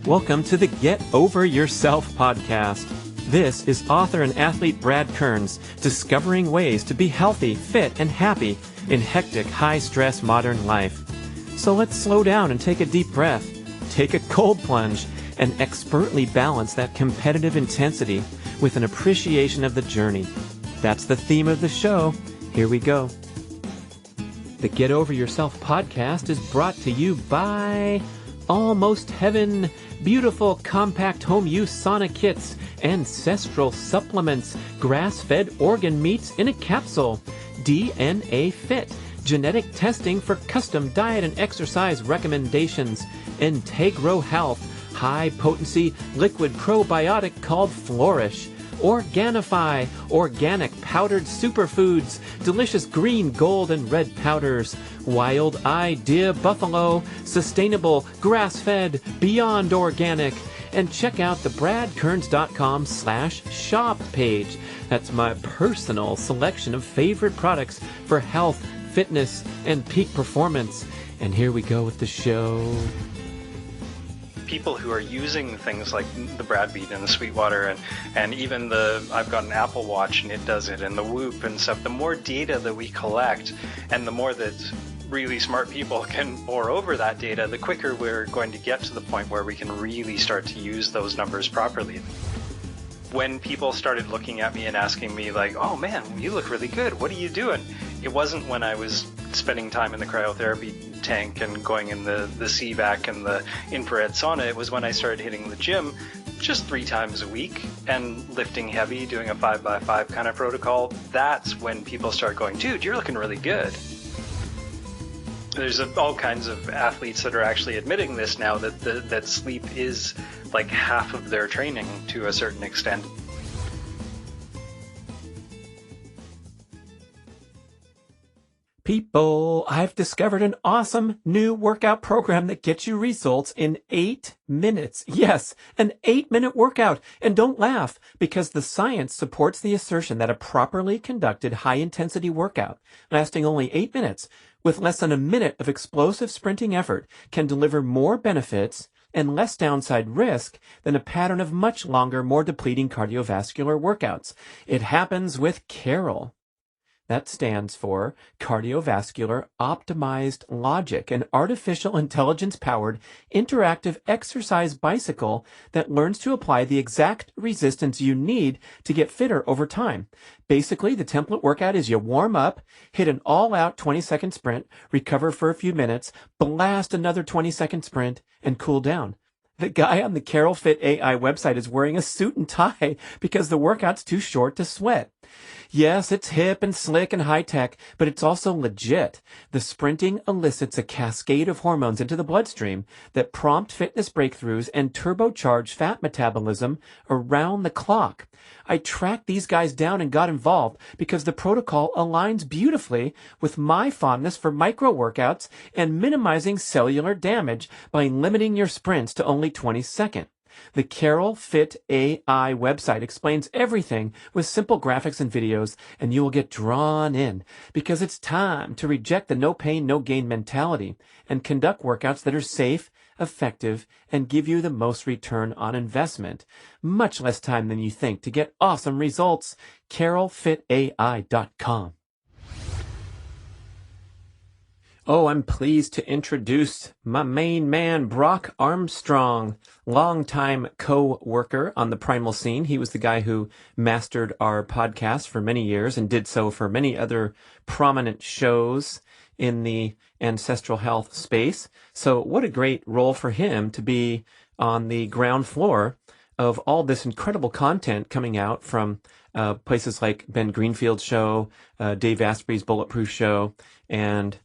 Welcome to the Get Over Yourself podcast. This is author and athlete Brad Kearns discovering ways to be healthy, fit, and happy in hectic, high-stress modern life. So let's slow down and take a deep breath, take a cold plunge, and expertly balance that competitive intensity with an appreciation of the journey. That's the theme of the show. Here we go. The Get Over Yourself podcast is brought to you by Almost Heaven, beautiful compact home use sauna kits, ancestral supplements, grass-fed organ meats in a capsule, DNA Fit, genetic testing for custom diet and exercise recommendations, Integro Health, high-potency liquid probiotic called Flourish, Organifi, organic powdered superfoods, delicious green, gold, and red powders, Wild Idea Buffalo, sustainable, grass-fed, beyond organic, and check out the bradkearns.com/shop page. That's my personal selection of favorite products for health, fitness, and peak performance. And here we go with the show. People who are using things like the Brad bead and the Sweetwater and even I've got an Apple Watch and it does it, and the Whoop and stuff, the more data that we collect and the more that really smart people can pore over that data, the quicker we're going to get to the point where we can really start to use those numbers properly. When people started looking at me and asking me like, oh man, you look really good, what are you doing? It wasn't when I was spending time in the cryotherapy tank and going in the CVAC and the infrared sauna. It was when I started hitting the gym just 3 times a week and lifting heavy, doing a 5x5 kind of protocol. That's when people start going, dude, you're looking really good. There's all kinds of athletes that are actually admitting this now, that sleep is like half of their training to a certain extent. People, I've discovered an awesome new workout program that gets you results in 8 minutes. Yes, an 8-minute workout. And don't laugh, because the science supports the assertion that a properly conducted high-intensity workout lasting only 8 minutes with less than a minute of explosive sprinting effort can deliver more benefits and less downside risk than a pattern of much longer, more depleting cardiovascular workouts. It happens with Carol. That stands for Cardiovascular Optimized Logic, an artificial intelligence-powered interactive exercise bicycle that learns to apply the exact resistance you need to get fitter over time. Basically, the template workout is you warm up, hit an all-out 20-second sprint, recover for a few minutes, blast another 20-second sprint, and cool down. The guy on the Carol Fit AI website is wearing a suit and tie because the workout's too short to sweat. Yes, it's hip and slick and high-tech, but it's also legit. The sprinting elicits a cascade of hormones into the bloodstream that prompt fitness breakthroughs and turbocharge fat metabolism around the clock. I tracked these guys down and got involved because the protocol aligns beautifully with my fondness for micro-workouts and minimizing cellular damage by limiting your sprints to only 20 seconds. The Carol Fit AI website explains everything with simple graphics and videos, and you will get drawn in because it's time to reject the no pain, no gain mentality and conduct workouts that are safe, effective, and give you the most return on investment. Much less time than you think to get awesome results. CarolFitAI.com. Oh, I'm pleased to introduce my main man, Brock Armstrong, longtime co-worker on the Primal Scene. He was the guy who mastered our podcast for many years and did so for many other prominent shows in the ancestral health space. So what a great role for him to be on the ground floor of all this incredible content coming out from places like Ben Greenfield's show, Dave Asprey's Bulletproof show, and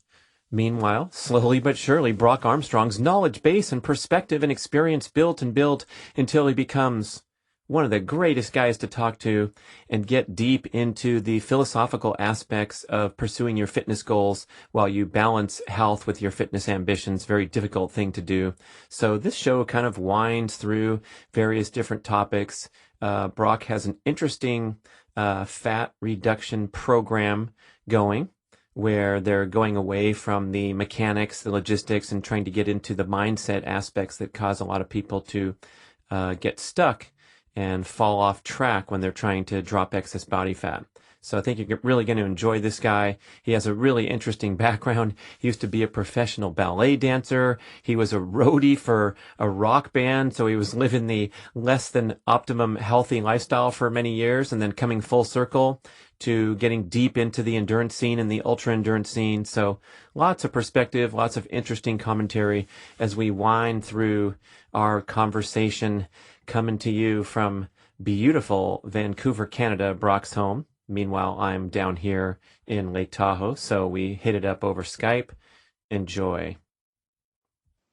meanwhile, slowly but surely, Brock Armstrong's knowledge base and perspective and experience built until he becomes one of the greatest guys to talk to and get deep into the philosophical aspects of pursuing your fitness goals while you balance health with your fitness ambitions. Very difficult thing to do. So this show kind of winds through various different topics. Brock has an interesting fat reduction program going. where they're going away from the mechanics, the logistics, and trying to get into the mindset aspects that cause a lot of people to get stuck and fall off track when they're trying to drop excess body fat. So I think you're really going to enjoy this guy. He has a really interesting background. He used to be a professional ballet dancer. He was a roadie for a rock band, so he was living the less than optimum healthy lifestyle for many years, and then coming full circle to getting deep into the endurance scene and the ultra endurance scene. So lots of perspective, lots of interesting commentary as we wind through our conversation, coming to you from beautiful Vancouver, Canada, Brock's home. Meanwhile, I'm down here in Lake Tahoe, so we hit it up over Skype. Enjoy.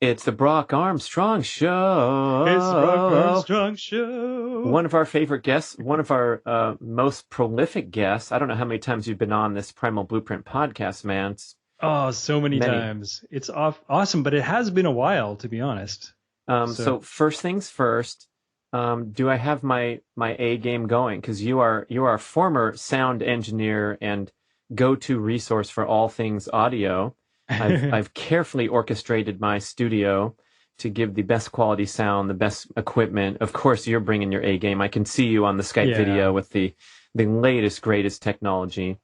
It's the Brock Armstrong Show. It's the Brock Armstrong Show. One of our favorite guests, one of our most prolific guests. I don't know how many times you've been on this Primal Blueprint podcast, man. Oh, so many times. It's awesome, but it has been a while, to be honest. So first things first. Do I have my A game going? Because you are a former sound engineer and go-to resource for all things audio. I've carefully orchestrated my studio to give the best quality sound, the best equipment. Of course, you're bringing your A game. I can see you on the Skype video with the latest, greatest technology.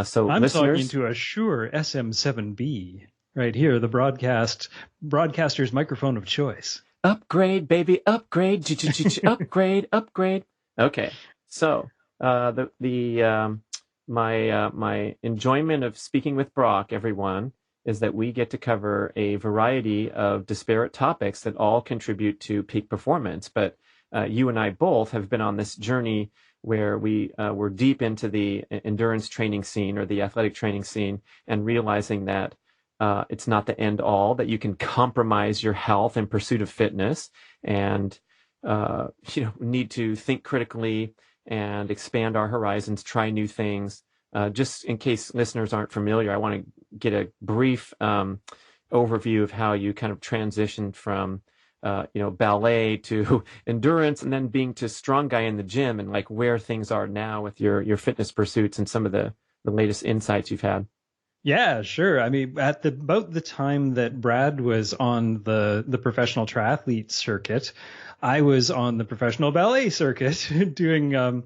So I'm listeners, talking to a Shure SM7B right here, the broadcaster's microphone of choice. Upgrade, baby, upgrade, upgrade. Okay, so my enjoyment of speaking with Brock, everyone, is that we get to cover a variety of disparate topics that all contribute to peak performance. But you and I both have been on this journey where we were deep into the endurance training scene or the athletic training scene, and realizing that it's not the end all, that you can compromise your health in pursuit of fitness, and need to think critically and expand our horizons, try new things. Just in case listeners aren't familiar, I want to get a brief overview of how you kind of transitioned from ballet to endurance, and then being to strong guy in the gym, and like where things are now with your fitness pursuits and some of the latest insights you've had. Yeah, sure. I mean, at about the time that B.rad was on the professional triathlete circuit, I was on the professional ballet circuit doing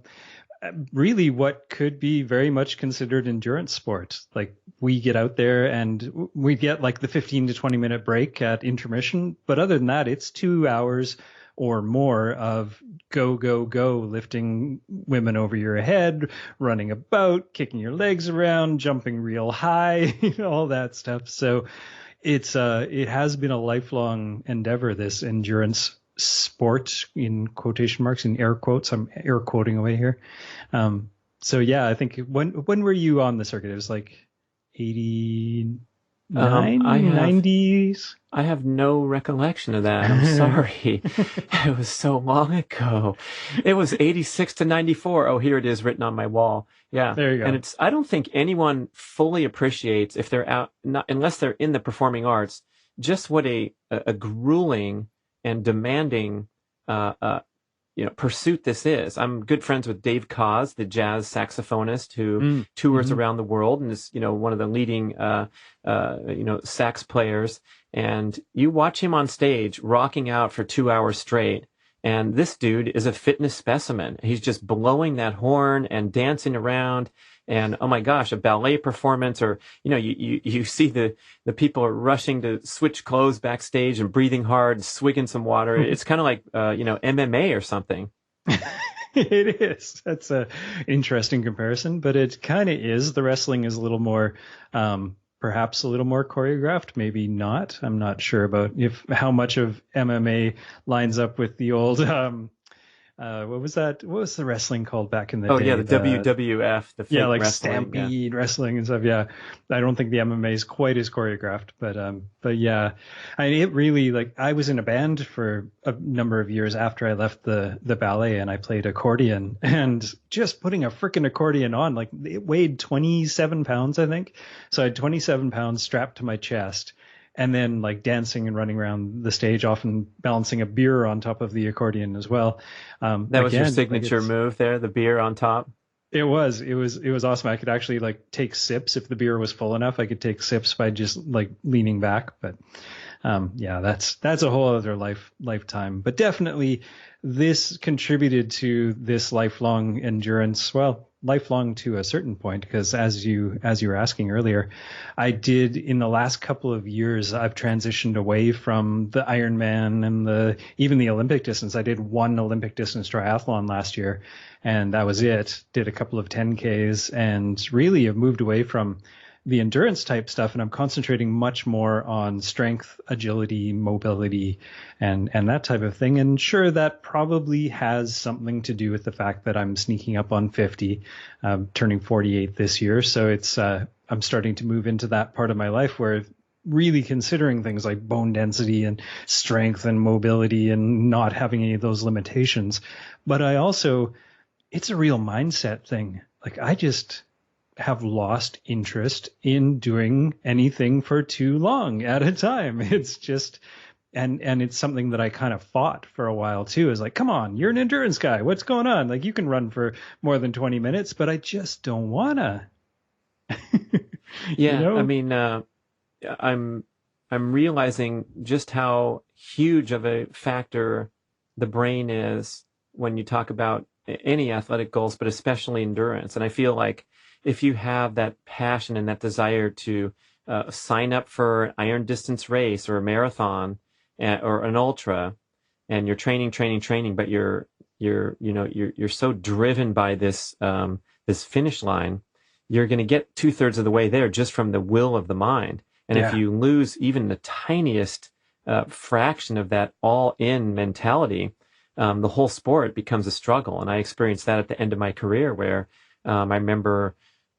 really what could be very much considered endurance sport. Like, we get out there and we get like the 15 to 20 minute break at intermission. But other than that, it's 2 hours or more of go, go, go, lifting women over your head, running about, kicking your legs around, jumping real high, all that stuff. So it has been a lifelong endeavor, this endurance sport, in quotation marks, in air quotes. I'm air quoting away here. So yeah, I think when were you on the circuit? It was like 89, 90s? I have no recollection of that. I'm sorry. It was so long ago. It was 86 to 94. Oh, here it is written on my wall. Yeah. There you go. And I don't think anyone fully appreciates, if they're out, unless they're in the performing arts, just what a grueling and demanding pursuit this is. I'm good friends with Dave Koz, the jazz saxophonist who tours around the world and is, one of the leading, sax players. And you watch him on stage rocking out for 2 hours straight. And this dude is a fitness specimen. He's just blowing that horn and dancing around. And oh my gosh, a ballet performance, or, you see the people are rushing to switch clothes backstage and breathing hard, swigging some water. It's kind of like, MMA or something. It is. That's a interesting comparison, but it kind of is. The wrestling is a little more, perhaps a little more choreographed, maybe not. I'm not sure about how much of MMA lines up with the old, what was that? What was the wrestling called back in the day? Oh yeah, the WWF, the fake like wrestling, Stampede wrestling and stuff. Yeah, I don't think the MMA is quite as choreographed, but yeah, it really, I was in a band for a number of years after I left the ballet, and I played accordion, and just putting a freaking accordion on, it weighed 27 pounds, I think. So I had 27 pounds strapped to my chest. And then dancing and running around the stage, often balancing a beer on top of the accordion as well. That was your signature move there, the beer on top? It was awesome. I could actually like take sips if the beer was full enough. I could take sips by just like leaning back. But yeah, that's a whole other lifetime. But definitely, this contributed to this lifelong endurance. Well, lifelong to a certain point, because as you were asking earlier, I did in the last couple of years, I've transitioned away from the Ironman and even the Olympic distance. I did one Olympic distance triathlon last year, and that was it. Did a couple of 10Ks, and really have moved away from the endurance type stuff, and I'm concentrating much more on strength, agility, mobility, and that type of thing. And sure, that probably has something to do with the fact that I'm sneaking up on 50, turning 48 this year. So it's I'm starting to move into that part of my life where really considering things like bone density and strength and mobility and not having any of those limitations. But it's a real mindset thing. Like I just have lost interest in doing anything for too long at a time. It's just, and it's something that I kind of fought for a while too, is like, come on, you're an endurance guy. What's going on? Like you can run for more than 20 minutes, but I just don't wanna. Yeah. I mean, I'm realizing just how huge of a factor the brain is when you talk about any athletic goals, but especially endurance. And I feel like if you have that passion and that desire to sign up for an iron distance race or a marathon or an ultra, and you're training, but you're so driven by this finish line, you're going to get 2/3 of the way there just from the will of the mind. And if you lose even the tiniest fraction of that all-in mentality, the whole sport becomes a struggle. And I experienced that at the end of my career where I remember,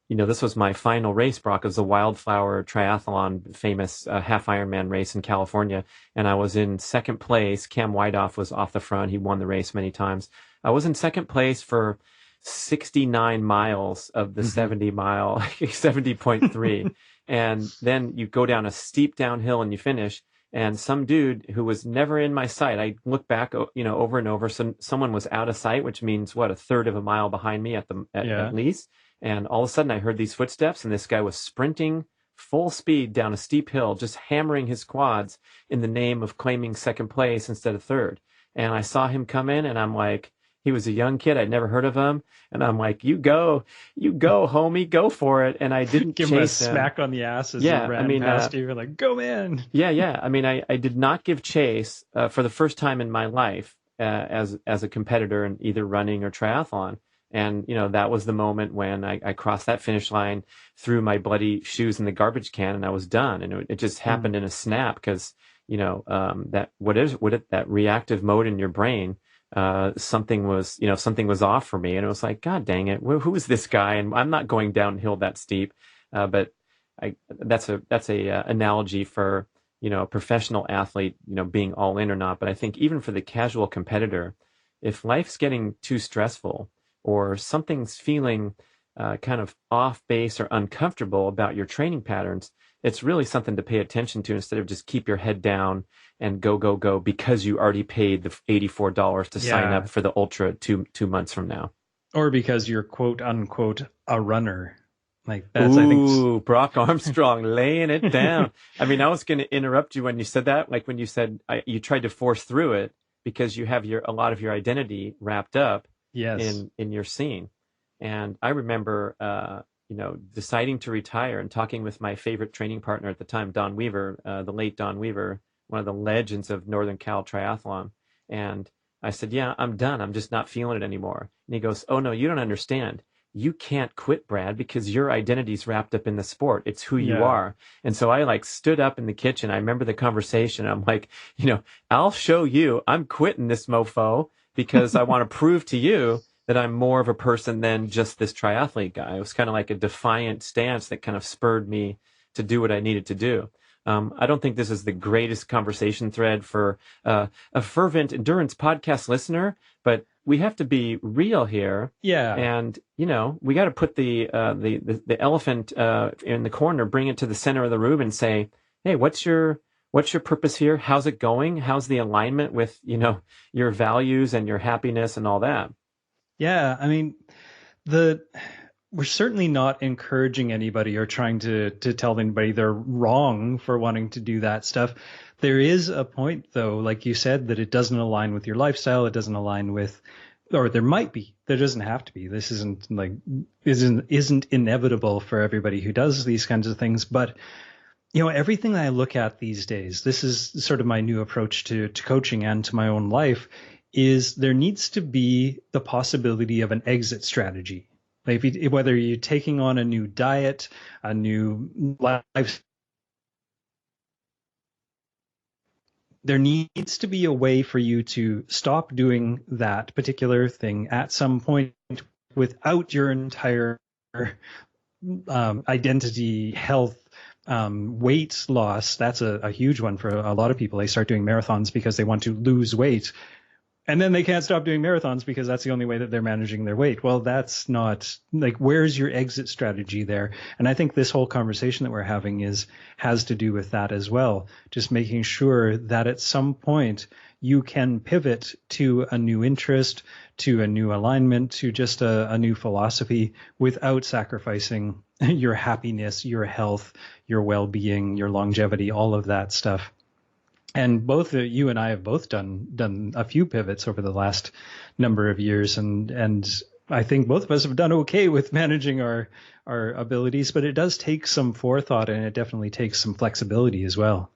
this was my final race, Brock. It was the Wildflower Triathlon, famous half Ironman race in California. And I was in second place. Cam Whiteoff was off the front. He won the race many times. I was in second place for 69 miles of the 70-mile, 70.3. And then you go down a steep downhill and you finish. And some dude who was never in my sight, I look back, over and over. So someone was out of sight, which means what, a third of a mile behind me at least. And all of a sudden I heard these footsteps and this guy was sprinting full speed down a steep hill, just hammering his quads in the name of claiming second place instead of third. And I saw him come in and I'm like, he was a young kid. I'd never heard of him. And I'm like, you go, homie, go for it. And I didn't give him a smack on the ass as he ran past you. You're like, go, man. Yeah. I mean, I did not give chase for the first time in my life as a competitor in either running or triathlon. And, that was the moment when I crossed that finish line, threw my bloody shoes in the garbage can, and I was done. And it just happened in a snap because, that reactive mode in your brain, something was off for me. And it was like, God dang it, who is this guy? And I'm not going downhill that steep. But that's a analogy for, a professional athlete, being all in or not. But I think even for the casual competitor, if life's getting too stressful, or something's feeling kind of off base or uncomfortable about your training patterns, it's really something to pay attention to instead of just keep your head down and go because you already paid the $84 to sign up for the ultra two months from now. Or because you're quote unquote a runner. Like that's, I think, Brock Armstrong laying it down. I mean, I was going to interrupt you when you said that, like when you said you tried to force through it because you have a lot of your identity wrapped up in your scene. And I remember, deciding to retire and talking with my favorite training partner at the time, Don Weaver, the late Don Weaver, one of the legends of Northern Cal triathlon. And I said, yeah, I'm done. I'm just not feeling it anymore. And he goes, oh no, you don't understand. You can't quit, Brad, because your identity's wrapped up in the sport. It's who you are. And so I stood up in the kitchen. I remember the conversation. I'm like, I'll show you. I'm quitting this mofo because I want to prove to you that I'm more of a person than just this triathlete guy. It was kind of like a defiant stance that kind of spurred me to do what I needed to do. I don't think this is the greatest conversation thread for a fervent endurance podcast listener, but we have to be real here. Yeah. And, we got to put the elephant in the corner, bring it to the center of the room and say, hey, what's your purpose here? How's it going? How's the alignment with, your values and your happiness and all that? Yeah. I mean, the we're certainly not encouraging anybody or trying to tell anybody they're wrong for wanting to do that stuff. There is a point, though, like you said, that it doesn't align with your lifestyle. It doesn't align with, or there might be. There doesn't have to be. This isn't inevitable for everybody who does these kinds of things. But everything that I look at these days, this is sort of my new approach to coaching and to my own life, is there needs to be the possibility of an exit strategy. Like whether you're taking on a new diet, a new life, there needs to be a way for you to stop doing that particular thing at some point without your entire identity, health, weight loss. That's a huge one for a lot of people. They start doing marathons because they want to lose weight. And then they can't stop doing marathons because that's the only way that they're managing their weight. Well, that's not like, where's your exit strategy there? And I think this whole conversation that we're having has to do with that as well. Just making sure that at some point you can pivot to a new interest, to a new alignment, to just a new philosophy without sacrificing your happiness, your health, your well-being, your longevity, all of that stuff. And both you and I have both done a few pivots over the last number of years, and I think both of us have done okay with managing our abilities, but it does take some forethought, and it definitely takes some flexibility as well.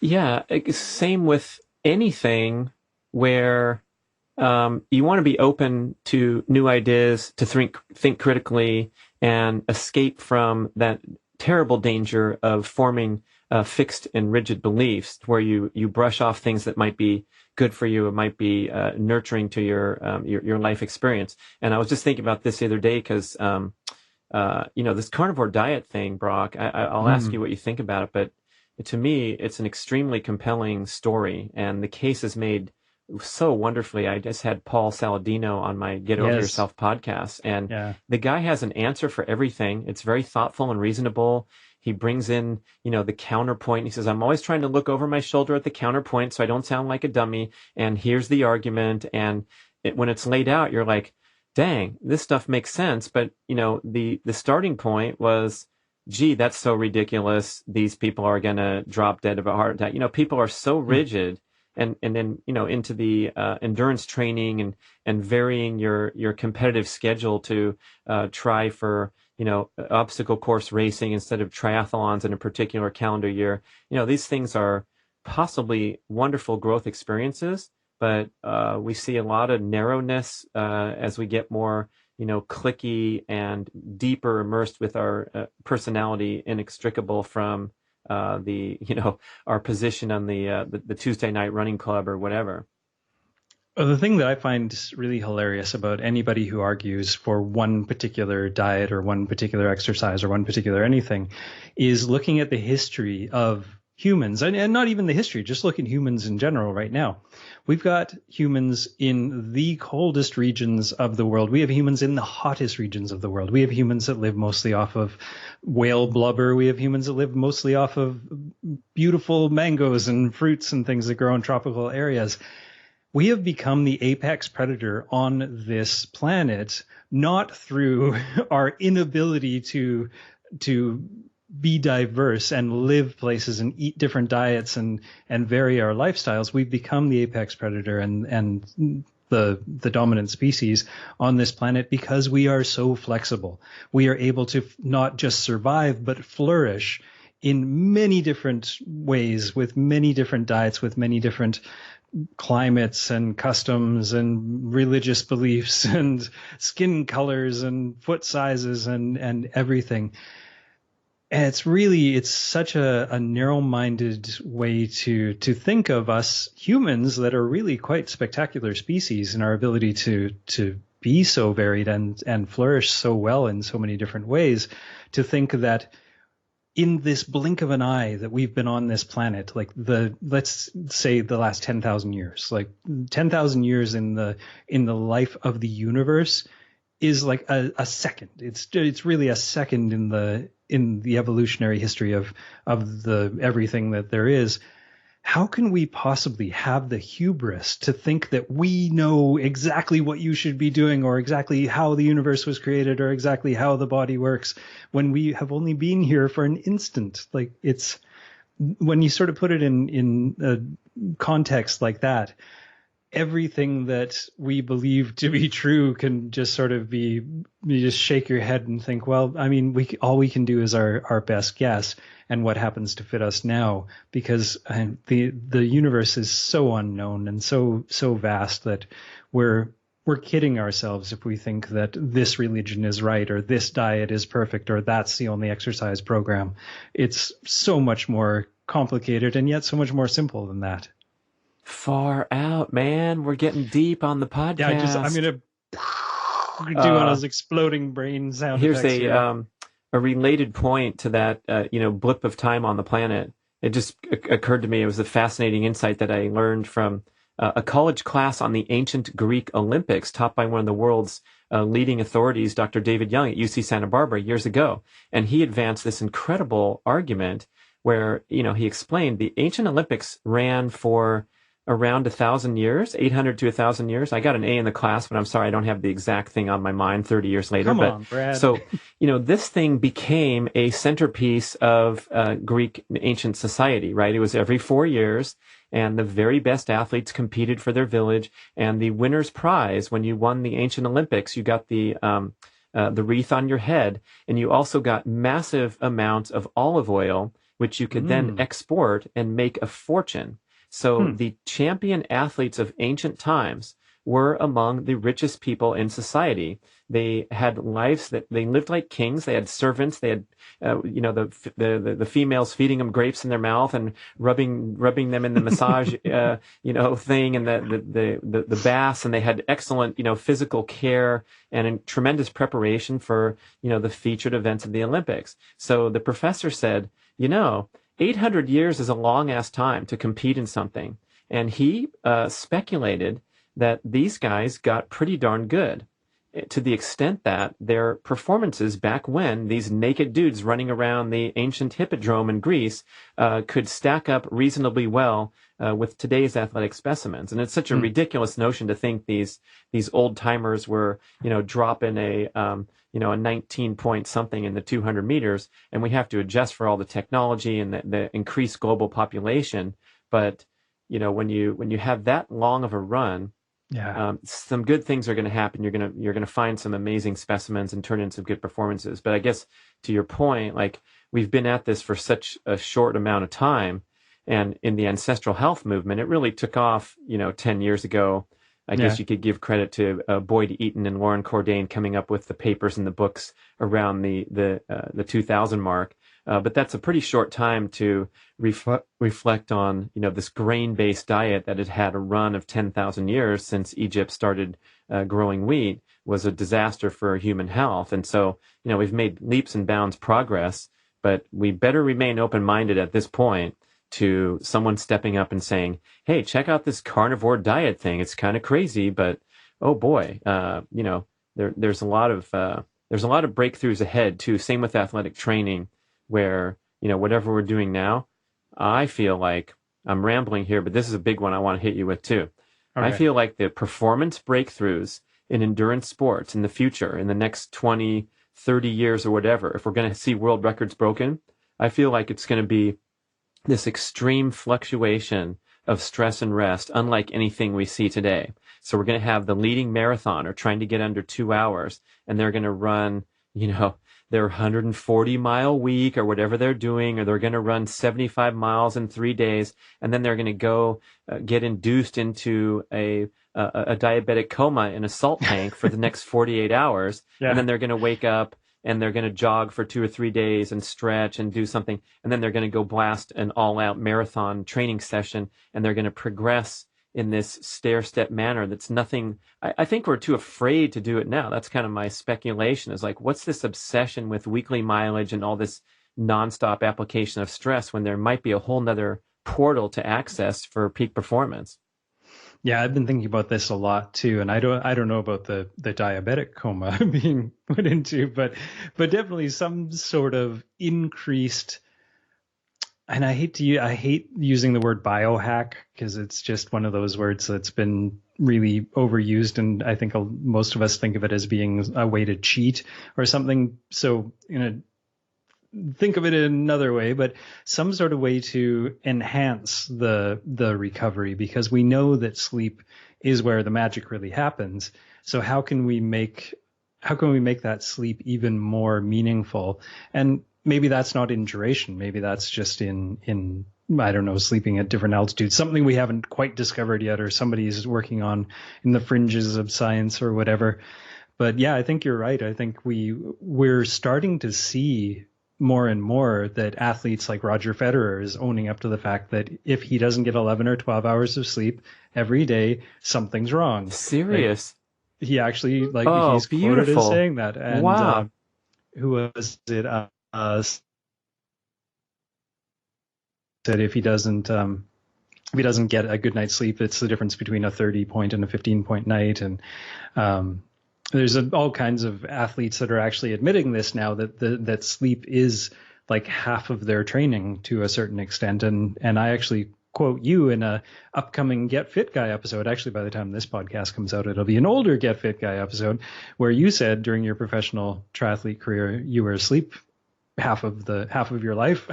Yeah, same with anything where you want to be open to new ideas, to think critically, and escape from that terrible danger of forming fixed and rigid beliefs, where you brush off things that might be good for you, it might be nurturing to your life experience. And I was just thinking about this the other day because this carnivore diet thing, Brock. I'll ask you what you think about it, but to me, it's an extremely compelling story, and the case is made so wonderfully. I just had Paul Saladino on my Get Over Yourself podcast, and the guy has an answer for everything. It's very thoughtful and reasonable. He brings in, the counterpoint. He says, I'm always trying to look over my shoulder at the counterpoint so I don't sound like a dummy. And here's the argument. And when it's laid out, you're like, dang, this stuff makes sense. But, the starting point was, gee, that's so ridiculous. These people are going to drop dead of a heart attack. People are so rigid. And then, into the endurance training and varying your competitive schedule to try for, obstacle course racing instead of triathlons in a particular calendar year. These things are possibly wonderful growth experiences, but we see a lot of narrowness as we get more, cliquey and deeper immersed with our personality, inextricable from our position on the Tuesday night running club or whatever. Well, the thing that I find really hilarious about anybody who argues for one particular diet or one particular exercise or one particular anything is looking at the history of humans, and not even the history, just look at humans in general right now. We've got humans in the coldest regions of the world. We have humans in the hottest regions of the world. We have humans that live mostly off of whale blubber. We have humans that live mostly off of beautiful mangoes and fruits and things that grow in tropical areas. We have become the apex predator on this planet, not through our inability to be diverse and live places and eat different diets and vary our lifestyles. We've become the apex predator and the dominant species on this planet because we are so flexible. We are able to not just survive, but flourish in many different ways, with many different diets, with many different climates and customs and religious beliefs and skin colors and foot sizes and everything. And it's such a narrow-minded way to think of us humans that are really quite spectacular species in our ability to be so varied and flourish so well in so many different ways, to think that in this blink of an eye that we've been on this planet, like let's say the last 10,000 years, like 10,000 years in the life of the universe is like a second. It's really a second in the evolutionary history of the everything that there is. how can we possibly have the hubris to think that we know exactly what you should be doing, or exactly how the universe was created, or exactly how the body works, when we have only been here for an instant? Like, it's, when you sort of put it in a context like that, everything that we believe to be true can just sort of be, you just shake your head and think, well, I mean, all we can do is our best guess and what happens to fit us now, because the universe is so unknown and so vast that we're kidding ourselves if we think that this religion is right, or this diet is perfect, or that's the only exercise program. It's so much more complicated and yet so much more simple than that. Far out, man. We're getting deep on the podcast. Yeah, I'm gonna do one of those exploding brain sound here's effects. Here's a related point to that, blip of time on the planet. It just occurred to me. It was a fascinating insight that I learned from a college class on the ancient Greek Olympics, taught by one of the world's leading authorities, Dr. David Young at UC Santa Barbara years ago. And he advanced this incredible argument where, he explained the ancient Olympics ran for around 1,000 years, 800 to 1,000 years. I got an A in the class, but I'm sorry, I don't have the exact thing on my mind 30 years later. Come on, Brad. So, this thing became a centerpiece of Greek ancient society, right? It was every 4 years, and the very best athletes competed for their village. And the winner's prize, when you won the ancient Olympics, you got the wreath on your head, and you also got massive amounts of olive oil, which you could then export and make a fortune. So the champion athletes of ancient times were among the richest people in society. They had lives that they lived like kings. They had servants. They had, the females feeding them grapes in their mouth and rubbing them in the massage, thing, and the baths. And they had excellent, physical care and tremendous preparation for, the featured events of the Olympics. So the professor said, 800 years is a long-ass time to compete in something. And he speculated that these guys got pretty darn good, to the extent that their performances back when, these naked dudes running around the ancient hippodrome in Greece, could stack up reasonably well with today's athletic specimens. And it's such a ridiculous notion to think these old-timers were, dropping a 19 point something in the 200 meters, and we have to adjust for all the technology and the increased global population. But, when you have that long of a run, some good things are going to happen. You're going to find some amazing specimens and turn in some good performances. But I guess to your point, like, we've been at this for such a short amount of time, and in the ancestral health movement, it really took off, 10 years ago. I guess you could give credit to Boyd Eaton and Lauren Cordain coming up with the papers and the books around the 2000 mark. But that's a pretty short time to reflect on, this grain-based diet that had had a run of 10,000 years since Egypt started growing wheat was a disaster for human health. And so, we've made leaps and bounds progress, but we better remain open-minded at this point to someone stepping up and saying, hey, check out this carnivore diet thing. It's kind of crazy, but oh boy, there's a lot of breakthroughs ahead too. Same with athletic training, where, whatever we're doing now, I feel like I'm rambling here, but this is a big one I want to hit you with too. Okay. I feel like the performance breakthroughs in endurance sports in the future, in the next 20, 30 years or whatever, if we're going to see world records broken, I feel like it's going to be this extreme fluctuation of stress and rest, unlike anything we see today. So we're going to have the leading marathoner trying to get under 2 hours, and they're going to run, their 140-mile week or whatever they're doing, or they're going to run 75 miles in 3 days, and then they're going to go get induced into a diabetic coma in a salt tank for the next 48 hours, and then they're going to wake up and they're going to jog for 2 or 3 days and stretch and do something, and then they're going to go blast an all-out marathon training session, and they're going to progress in this stair-step manner that's nothing. I think we're too afraid to do it now. That's kind of my speculation, is like, what's this obsession with weekly mileage and all this nonstop application of stress when there might be a whole nother portal to access for peak performance? Yeah, I've been thinking about this a lot too, and I don't know about the diabetic coma being put into, but definitely some sort of increased and I hate using the word biohack because it's just one of those words that's been really overused, and I think most of us think of it as being a way to cheat or something. So, think of it in another way, but some sort of way to enhance the recovery, because we know that sleep is where the magic really happens. So how can we make that sleep even more meaningful? And maybe that's not in duration. Maybe that's just in I don't know, sleeping at different altitudes, something we haven't quite discovered yet, or somebody's working on in the fringes of science or whatever. But yeah, I think you're right. I think we're starting to see more and more that athletes like Roger Federer is owning up to the fact that if he doesn't get 11 or 12 hours of sleep every day, something's wrong. Serious. He actually, Oh, he's quoted as saying that. And wow. who was it? Said if he doesn't get a good night's sleep, it's the difference between a 30-point and a 15-point night. And there's all kinds of athletes that are actually admitting this now, that sleep is like half of their training to a certain extent. And I actually quote you in a upcoming Get Fit Guy episode. Actually, by the time this podcast comes out, it'll be an older Get Fit Guy episode, where you said during your professional triathlete career you were asleep half of your life.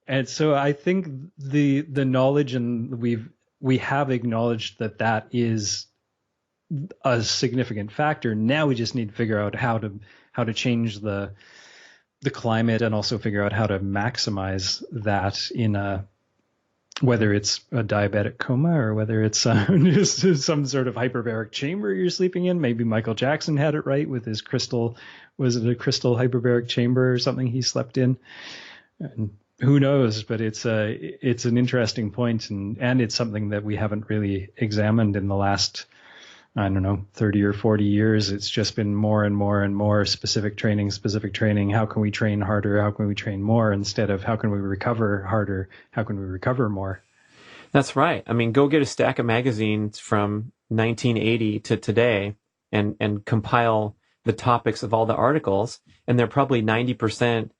And so I think the knowledge, and we have acknowledged that is a significant factor. Now we just need to figure out how to change the climate, and also figure out how to maximize that in whether it's a diabetic coma or whether it's just some sort of hyperbaric chamber you're sleeping in. Maybe Michael Jackson had it right with his crystal. Was it a crystal hyperbaric chamber or something he slept in? And who knows? But it's an interesting point, and it's something that we haven't really examined in the last, I don't know, 30 or 40 years. It's just been more and more and more specific training. How can we train harder? How can we train more? Instead of how can we recover harder? How can we recover more? That's right. I mean, go get a stack of magazines from 1980 to today and compile the topics of all the articles, and they're probably 90%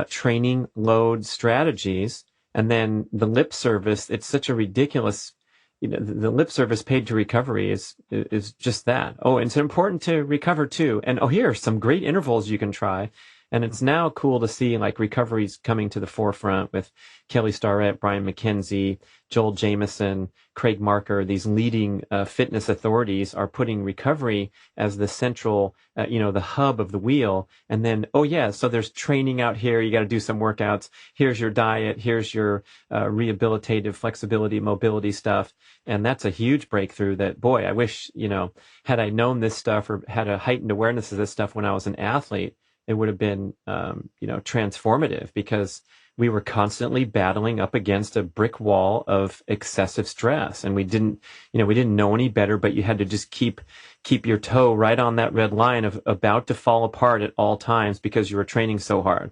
training load strategies. And then the lip service, it's such a ridiculous, the lip service paid to recovery is just that. Oh, and it's important to recover too. And here are some great intervals you can try. And it's now cool to see like recovery's coming to the forefront with Kelly Starrett, Brian McKenzie, Joel Jameson, Craig Marker. These leading fitness authorities are putting recovery as the central, the hub of the wheel. And then, so there's training out here. You got to do some workouts. Here's your diet. Here's your rehabilitative flexibility, mobility stuff. And that's a huge breakthrough that, boy, I wish, had I known this stuff or had a heightened awareness of this stuff when I was an athlete, it would have been, transformative, because we were constantly battling up against a brick wall of excessive stress, and we didn't know any better, but you had to just keep your toe right on that red line of about to fall apart at all times because you were training so hard.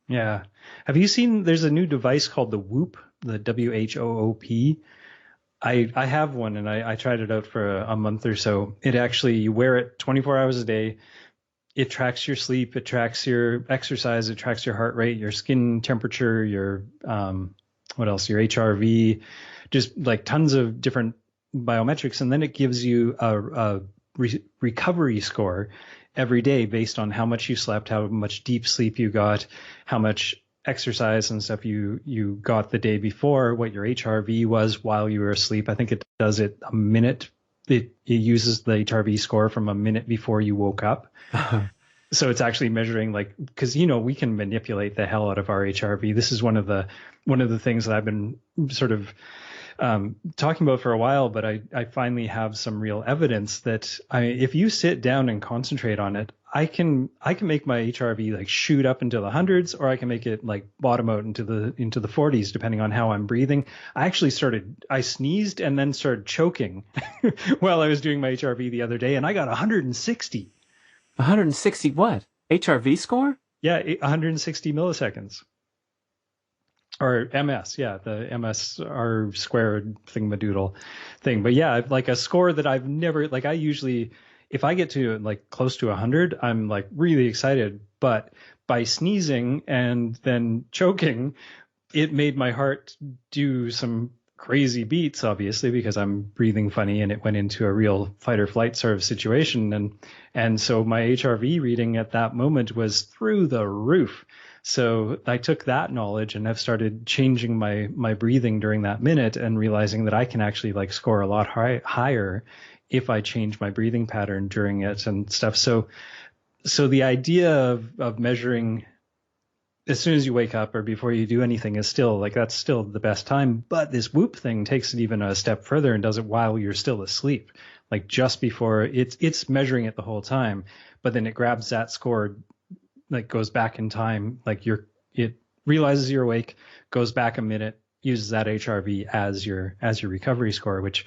Yeah. Have you seen, there's a new device called the Whoop, the WHOOP. I have one, and I tried it out for a month or so. It actually, you wear it 24 hours a day. It tracks your sleep, it tracks your exercise, it tracks your heart rate, your skin temperature, your what else? Your HRV, just like tons of different biometrics, and then it gives you a recovery score every day based on how much you slept, how much deep sleep you got, how much exercise and stuff you got the day before, what your HRV was while you were asleep. I think it does it a minute. It uses the HRV score from a minute before you woke up. So it's actually measuring, like, because we can manipulate the hell out of our HRV. This is one of the things that I've been sort of talking about for a while, but I finally have some real evidence that if you sit down and concentrate on it, I can make my HRV like shoot up into the hundreds, or I can make it like bottom out into the 40s, depending on how I'm breathing. I sneezed and then started choking while I was doing my HRV the other day, and I got 160. 160 what? HRV score? Yeah, 160 milliseconds. Or MS, yeah, the MSR squared thingamadoodle thing. But yeah, like a score that I've never, like I usually, if I get to like close to 100, I'm like really excited. But by sneezing and then choking, it made my heart do some crazy beats, obviously, because I'm breathing funny, and it went into a real fight or flight sort of situation. And so my HRV reading at that moment was through the roof. So I took that knowledge and have started changing my breathing during that minute, and realizing that I can actually like score a lot higher if I change my breathing pattern during it and stuff. So the idea of measuring as soon as you wake up or before you do anything is still like, that's still the best time. But this Whoop thing takes it even a step further and does it while you're still asleep, like just before it's measuring it the whole time, but then it grabs that score, like goes back in time, like it realizes you're awake, goes back a minute, uses that HRV as your recovery score, which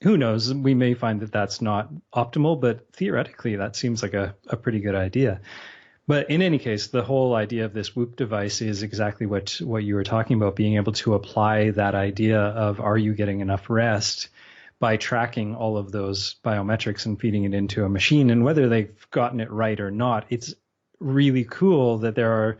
who knows, we may find that that's not optimal, but theoretically that seems like a pretty good idea. But in any case, the whole idea of this Whoop device is exactly what you were talking about, being able to apply that idea of, are you getting enough rest, by tracking all of those biometrics and feeding it into a machine. And whether they've gotten it right or not, it's really cool that there are,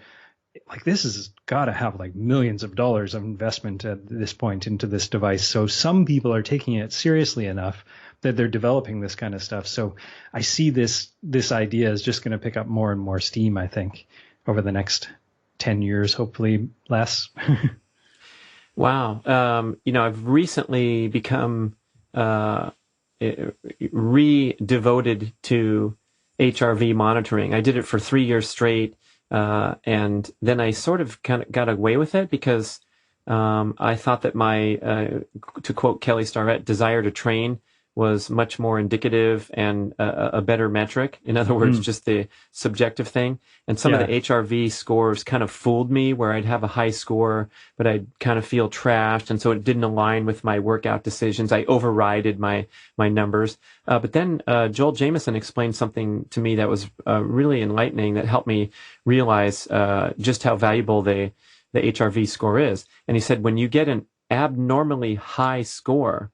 like, this has got to have like millions of dollars of investment at this point into this device. So some people are taking it seriously enough that they're developing this kind of stuff. So I see this idea is just going to pick up more and more steam, I think, over the next 10 years, hopefully less. Wow. I've recently become re-devoted to HRV monitoring. I did it for 3 years straight, and then I sort of kind of got away with it because I thought that my, to quote Kelly Starrett, desire to train was much more indicative and a better metric. In other words, just the subjective thing. And some of the HRV scores kind of fooled me, where I'd have a high score, but I'd kind of feel trashed. And so it didn't align with my workout decisions. I overrided my numbers. But then Joel Jameson explained something to me that was really enlightening, that helped me realize just how valuable the HRV score is. And he said, when you get an abnormally high score,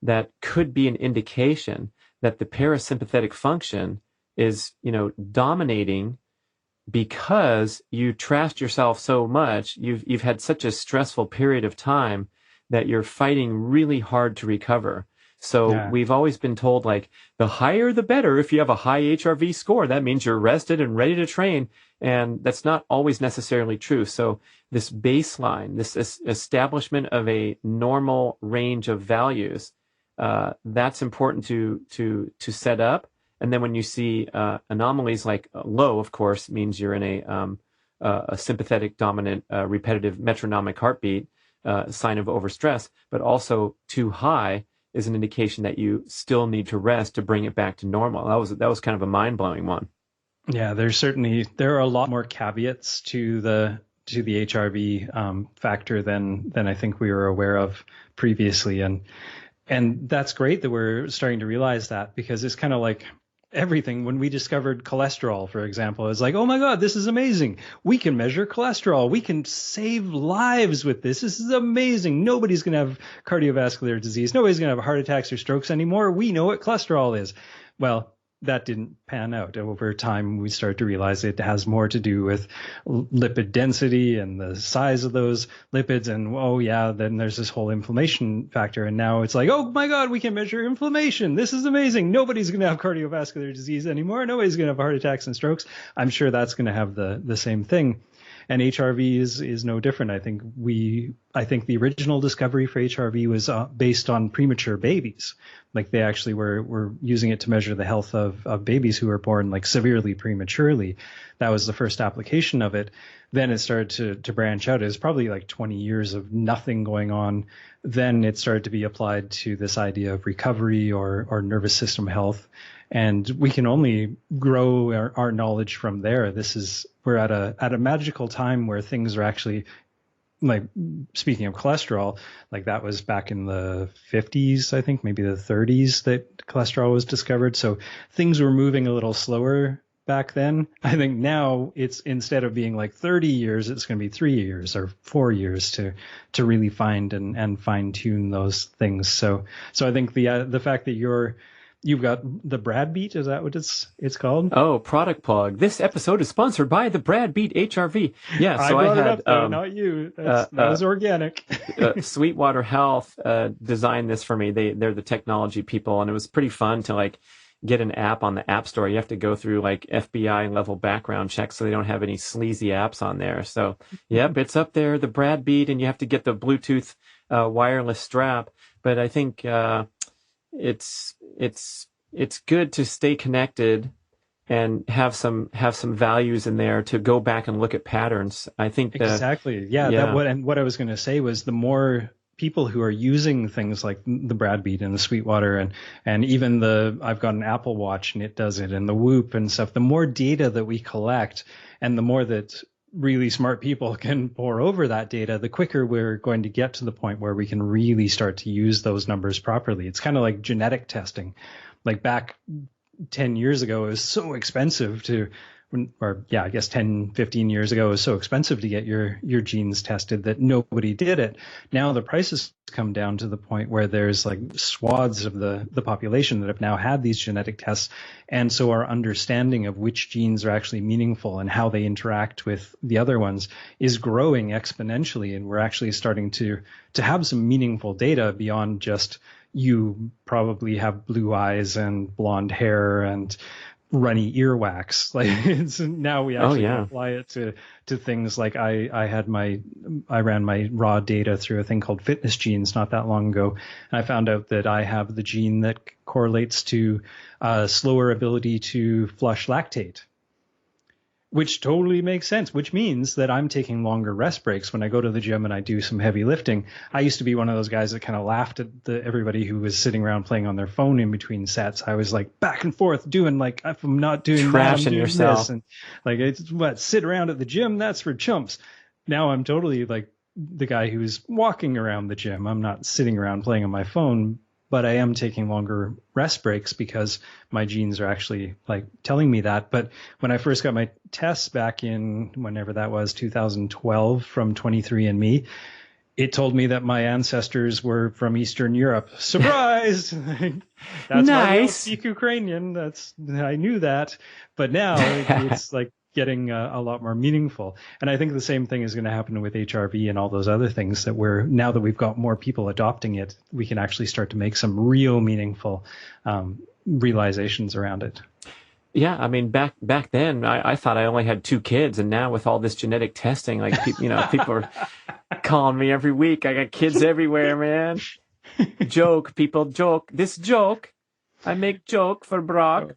that could be an indication that the parasympathetic function is, dominating, because you trashed yourself so much. You've had such a stressful period of time that you're fighting really hard to recover. So we've always been told, like, the higher the better. If you have a high HRV score, that means you're rested and ready to train. And that's not always necessarily true. So this baseline, this establishment of a normal range of values, that's important to set up. And then when you see anomalies like low, of course, means you're in a sympathetic dominant repetitive metronomic heartbeat, sign of overstress. But also too high is an indication that you still need to rest to bring it back to normal. That was kind of a mind-blowing one. Yeah, there are a lot more caveats to the HRV factor than I think we were aware of previously. And that's great that we're starting to realize that, because it's kind of like everything. When we discovered cholesterol, for example, it's like, oh my God, this is amazing. We can measure cholesterol. We can save lives with this. This is amazing. Nobody's going to have cardiovascular disease. Nobody's going to have heart attacks or strokes anymore. We know what cholesterol is. Well, that didn't pan out. Over time, we start to realize it has more to do with lipid density and the size of those lipids. And then there's this whole inflammation factor. And now it's like, oh my God, we can measure inflammation. This is amazing. Nobody's going to have cardiovascular disease anymore. Nobody's going to have heart attacks and strokes. I'm sure that's going to have the same thing. And HRV is no different. I think the original discovery for HRV was based on premature babies. Like, they actually were using it to measure the health of babies who were born like severely prematurely. That was the first application of it. Then it started to branch out. It was probably like 20 years of nothing going on. Then it started to be applied to this idea of recovery or nervous system health. And we can only grow our knowledge from there. We're at a magical time where things are actually, like, speaking of cholesterol, like, that was back in the 50s, I think, maybe the 30s, that cholesterol was discovered. So things were moving a little slower back then. I think now it's, instead of being like 30 years, it's going to be 3 years or 4 years to really find and fine tune those things. So I think the fact that you're You've got the Brad Beat. Is that what it's called? Oh, product plug. This episode is sponsored by the Brad Beat HRV. Yeah, I so brought I it had up though, not you. That was organic. Sweetwater Health designed this for me. They're the technology people, and it was pretty fun to like get an app on the App Store. You have to go through like FBI level background checks so they don't have any sleazy apps on there. So, yep, it's up there, the Brad Beat, and you have to get the Bluetooth wireless strap. But I think it's good to stay connected and have some values in there to go back and look at patterns. I think exactly. Yeah. What I was going to say was the more people who are using things like the Brad Beat and the Sweetwater and even I've got an Apple Watch and it does it, and the Whoop and stuff, the more data that we collect and the more that really smart people can pore over that data, the quicker we're going to get to the point where we can really start to use those numbers properly. It's kind of like genetic testing. Like back 10 years ago, it was so expensive I guess 10, 15 years ago, it was so expensive to get your genes tested that nobody did it. Now the prices come down to the point where there's like swaths of the population that have now had these genetic tests. And so our understanding of which genes are actually meaningful and how they interact with the other ones is growing exponentially. And we're actually starting to have some meaningful data beyond just you probably have blue eyes and blonde hair and runny earwax. Like now we actually can apply it to things like I ran my raw data through a thing called Fitness Genes not that long ago, and I found out that I have the gene that correlates to slower ability to flush lactate, which totally makes sense, which means that I'm taking longer rest breaks when I go to the gym and I do some heavy lifting. I used to be one of those guys that kind of laughed at everybody who was sitting around playing on their phone in between sets. I was like back and forth doing like, if I'm not doing trashing that, I'm doing yourself. This. And like, it's sit around at the gym. That's for chumps. Now I'm totally like the guy who's walking around the gym. I'm not sitting around playing on my phone, but I am taking longer rest breaks because my genes are actually like telling me that. But when I first got my tests back in whenever that was, 2012 from 23andMe, it told me that my ancestors were from Eastern Europe. Surprise! That's nice. Why we don't speak Ukrainian. I knew that. But now it's like getting a lot more meaningful. And I think the same thing is going to happen with HRV and all those other things that now that we've got more people adopting it, we can actually start to make some real meaningful realizations around it. Yeah, I mean, back then, I thought I only had 2 kids, and now with all this genetic testing, like people are calling me every week. I got kids everywhere, man. People joke. This joke, I make joke for Brock.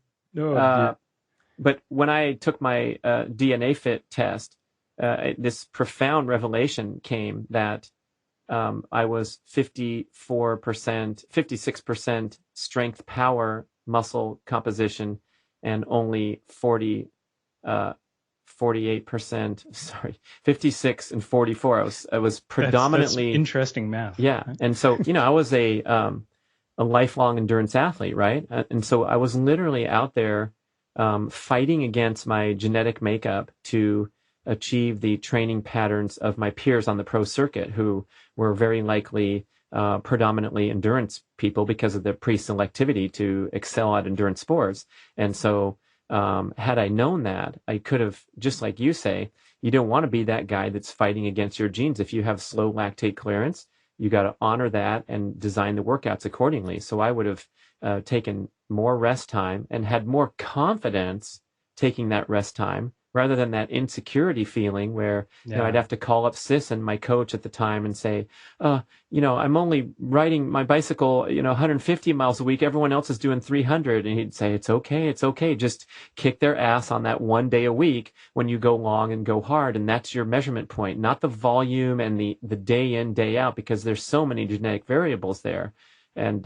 But when I took my DNA fit test, this profound revelation came that I was 54%, 56% strength power muscle composition, and only 48%, 56 and 44. I was predominantly that's interesting math. Yeah. And so, I was a lifelong endurance athlete, right? And so I was literally out there fighting against my genetic makeup to achieve the training patterns of my peers on the pro circuit, who were very likely predominantly endurance people because of the pre-selectivity to excel at endurance sports. And so had I known that, I could have, just like you say, you don't want to be that guy that's fighting against your genes. If you have slow lactate clearance, you got to honor that and design the workouts accordingly. So I would have taken more rest time and had more confidence taking that rest time rather than that insecurity feeling where I'd have to call up Sis and my coach at the time and say, I'm only riding my bicycle 150 miles a week, everyone else is doing 300. And he'd say, it's okay, just kick their ass on that 1 day a week when you go long and go hard, and that's your measurement point, not the volume and the day in, day out, because there's so many genetic variables there. And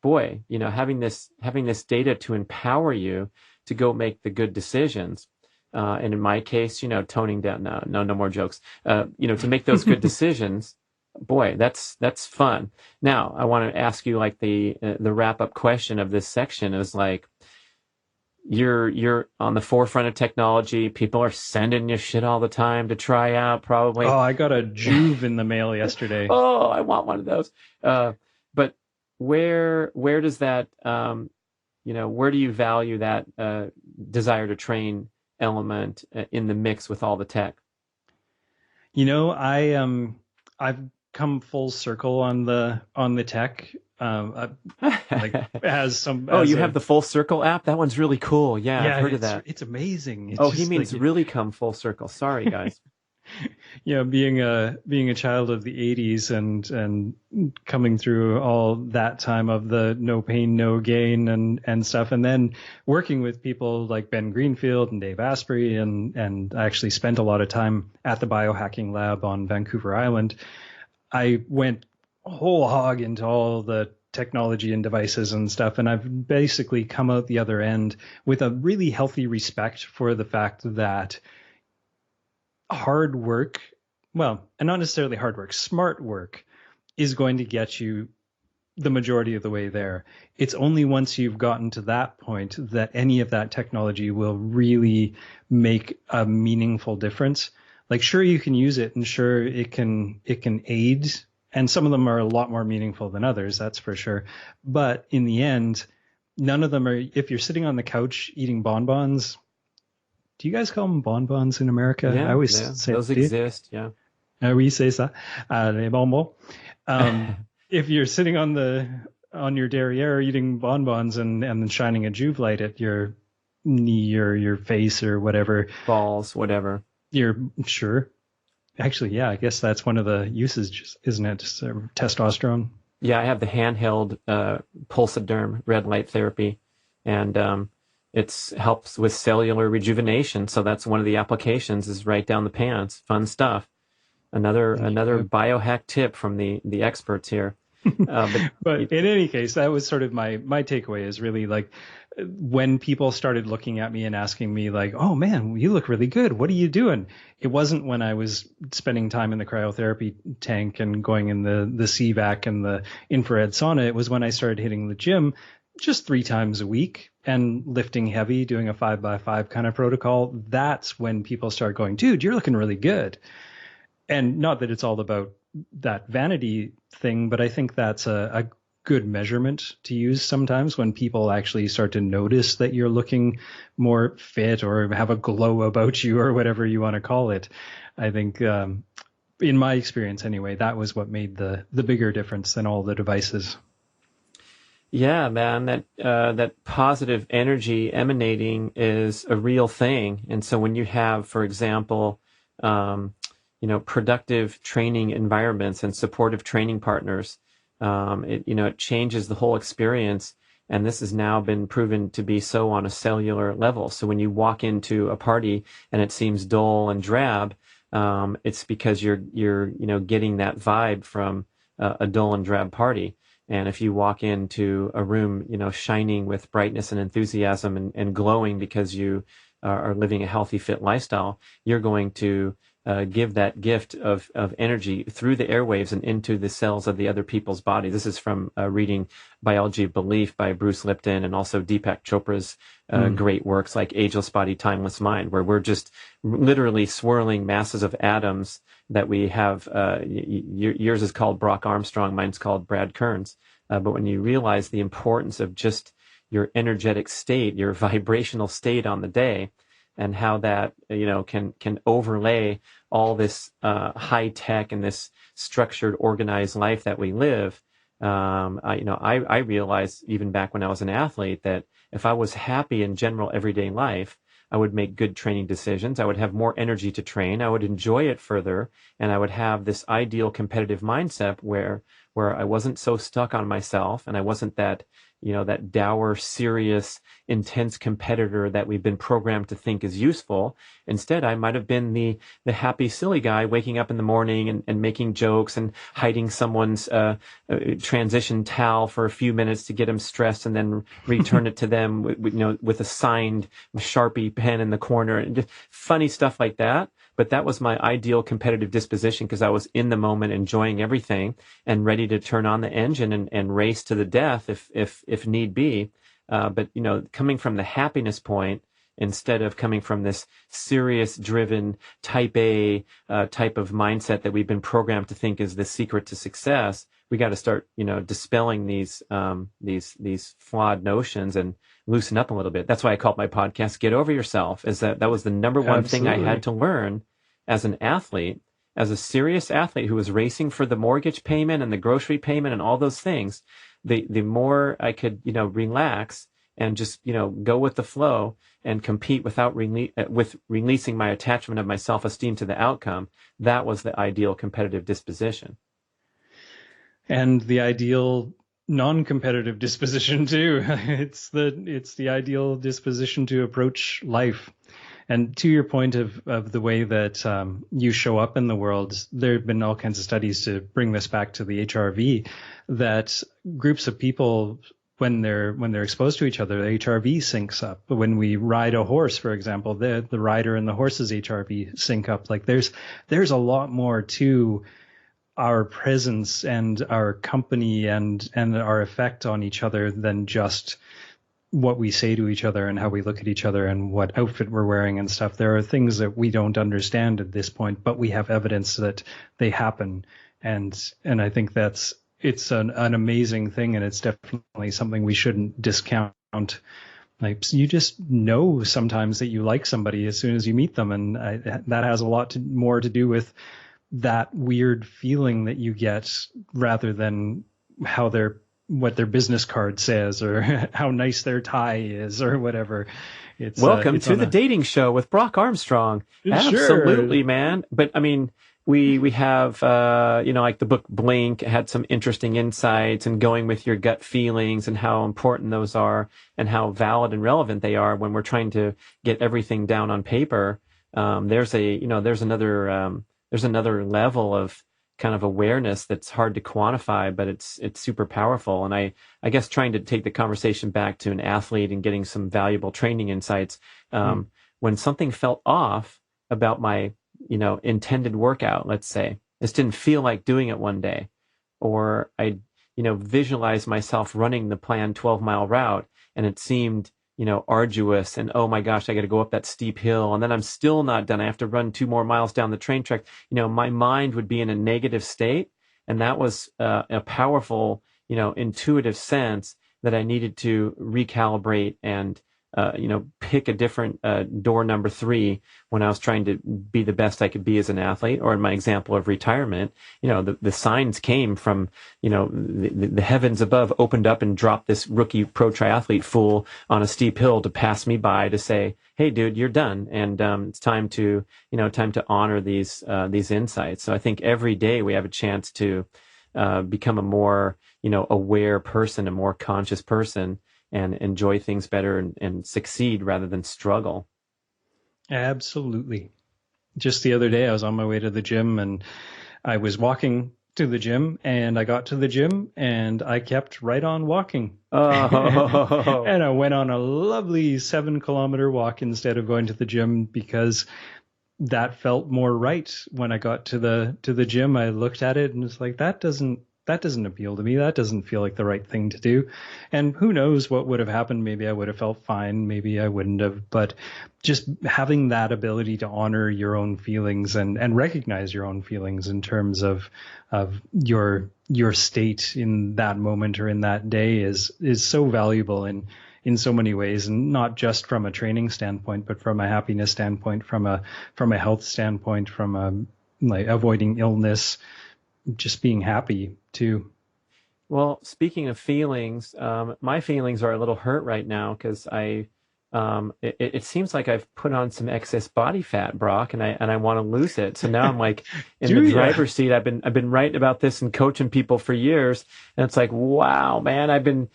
boy, having this data to empower you to go make the good decisions. And in my case, toning down, no more jokes, to make those good decisions, boy, that's fun. Now, I want to ask you like the wrap up question of this section is like, you're on the forefront of technology. People are sending you shit all the time to try out, probably. Oh, I got a Juve in the mail yesterday. Oh, I want one of those. But where does that, where do you value that desire to train element in the mix with all the tech? I've come full circle on the tech. Like as some Oh, as you a have the Full Circle app? That one's really cool. Yeah, I've yeah, heard of that. it's amazing. It's Oh, he just means like really come full circle. Sorry, guys. being a child of the 80s and coming through all that time of the no pain no gain and stuff, and then working with people like Ben Greenfield and Dave Asprey, and I actually spent a lot of time at the biohacking lab on Vancouver Island. I went whole hog into all the technology and devices and stuff, and I've basically come out the other end with a really healthy respect for the fact that hard work, well, and not necessarily hard work, smart work is going to get you the majority of the way there. It's only once you've gotten to that point that any of that technology will really make a meaningful difference. Like, sure, you can use it, and sure, it can aid, and some of them are a lot more meaningful than others, that's for sure. But in the end, none of them are. If you're sitting on the couch eating bonbons, do you guys call them bonbons in America? Yeah, I always say those exist. Yeah. Oui, c'est ça. Les bonbons. If you're sitting on your derriere eating bonbons and then shining a Juve light at your knee or your face or whatever, Balls, whatever. you're sure. Actually, yeah, I guess that's one of the uses, isn't it? Just, testosterone. Yeah, I have the handheld Pulsaderm red light therapy, and it helps with cellular rejuvenation. So that's one of the applications, is right down the pants. Fun stuff. Another biohack tip from the experts here. But in any case, that was sort of my takeaway, is really like when people started looking at me and asking me like, "Oh man, you look really good. What are you doing?" It wasn't when I was spending time in the cryotherapy tank and going in the CVAC and the infrared sauna. It was when I started hitting the gym just 3 times a week and lifting heavy, doing a 5x5 kind of protocol. That's when people start going, "Dude, you're looking really good." And not that it's all about that vanity thing, but I think that's a good measurement to use sometimes when people actually start to notice that you're looking more fit or have a glow about you or whatever you want to call it. I think, in my experience anyway, that was what made the bigger difference than all the devices. Yeah, man, that positive energy emanating is a real thing. And so when you have, for example, productive training environments and supportive training partners, it changes the whole experience. And this has now been proven to be so on a cellular level. So when you walk into a party and it seems dull and drab, it's because you're getting that vibe from a dull and drab party. And if you walk into a room, shining with brightness and enthusiasm and glowing because you are living a healthy, fit lifestyle, you're going to give that gift of energy through the airwaves and into the cells of the other people's body. This is from reading Biology of Belief by Bruce Lipton, and also Deepak Chopra's great works like Ageless Body, Timeless Mind, where we're just literally swirling masses of atoms that we have. Yours is called Brock Armstrong, mine's called Brad Kearns. But when you realize the importance of just your energetic state, your vibrational state on the day, and how that can overlay all this high tech and this structured, organized life that we live. I realized even back when I was an athlete that if I was happy in general everyday life, I would make good training decisions. I would have more energy to train. I would enjoy it further, and I would have this ideal competitive mindset where I wasn't so stuck on myself, and I wasn't that dour, serious, intense competitor that we've been programmed to think is useful. Instead, I might have been the happy, silly guy waking up in the morning and making jokes and hiding someone's transition towel for a few minutes to get them stressed and then return it to them with a signed Sharpie pen in the corner, and just funny stuff like that. But that was my ideal competitive disposition because I was in the moment, enjoying everything and ready to turn on the engine and race to the death if need be. But coming from the happiness point instead of coming from this serious, driven type A type of mindset that we've been programmed to think is the secret to success, we got to start, dispelling these flawed notions and loosen up a little bit. That's why I called my podcast "Get Over Yourself." Is that was the number one thing I had to learn as an athlete, as a serious athlete who was racing for the mortgage payment and the grocery payment and all those things. The more I could, relax and just, go with the flow and compete without releasing my attachment of my self-esteem to the outcome, that was the ideal competitive disposition. And the ideal non-competitive disposition too. It's the ideal disposition to approach life. And to your point of the way that you show up in the world, there have been all kinds of studies to bring this back to the HRV, that groups of people, when they're exposed to each other, the HRV syncs up. But when we ride a horse, for example, the rider and the horse's HRV sync up. Like there's a lot more to our presence and our company and our effect on each other than just what we say to each other and how we look at each other and what outfit we're wearing and stuff. There are things that we don't understand at this point, but we have evidence that they happen. And I think it's an amazing thing, and it's definitely something we shouldn't discount. Like, you just know sometimes that you like somebody as soon as you meet them, and that has a lot more to do with that weird feeling that you get rather than what their business card says or how nice their tie is or whatever. Welcome to the dating show with Brock Armstrong. Sure. Absolutely, man. But I mean, we have, like the book Blink had some interesting insights, and going with your gut feelings and how important those are and how valid and relevant they are when we're trying to get everything down on paper. There's another level of kind of awareness that's hard to quantify, but it's super powerful. And I guess trying to take the conversation back to an athlete and getting some valuable training insights, when something felt off about my, intended workout, let's say, just didn't feel like doing it one day, or I, visualized myself running the planned 12-mile route and it seemed, arduous, and oh my gosh, I got to go up that steep hill, and then I'm still not done. I have to run 2 more miles down the train track. My mind would be in a negative state, and that was a powerful, intuitive sense that I needed to recalibrate and, pick a different door number 3 when I was trying to be the best I could be as an athlete, or in my example of retirement. The signs came from, the heavens above opened up and dropped this rookie pro triathlete fool on a steep hill to pass me by to say, hey, dude, you're done. And it's time to honor these insights. So I think every day we have a chance to become a more, aware person, a more conscious person, and enjoy things better and succeed rather than struggle. Absolutely. Just the other day, I was on my way to the gym, and I was walking to the gym, and I got to the gym, and I kept right on walking. Oh. And I went on a lovely 7-kilometer walk instead of going to the gym, because that felt more right. When I got to the gym, I looked at it and was like, that doesn't appeal to me. That doesn't feel like the right thing to do. And who knows what would have happened. Maybe I would have felt fine. Maybe I wouldn't have. But just having that ability to honor your own feelings and recognize your own feelings in terms of your state in that moment or in that day is so valuable in so many ways, and not just from a training standpoint, but from a happiness standpoint, from a health standpoint, from like avoiding illness, just being happy too. Well, speaking of feelings, my feelings are a little hurt right now because it seems like I've put on some excess body fat, Brock, and I want to lose it. So now I'm like in the driver's seat. I've been writing about this and coaching people for years, and it's like, wow, man, I've been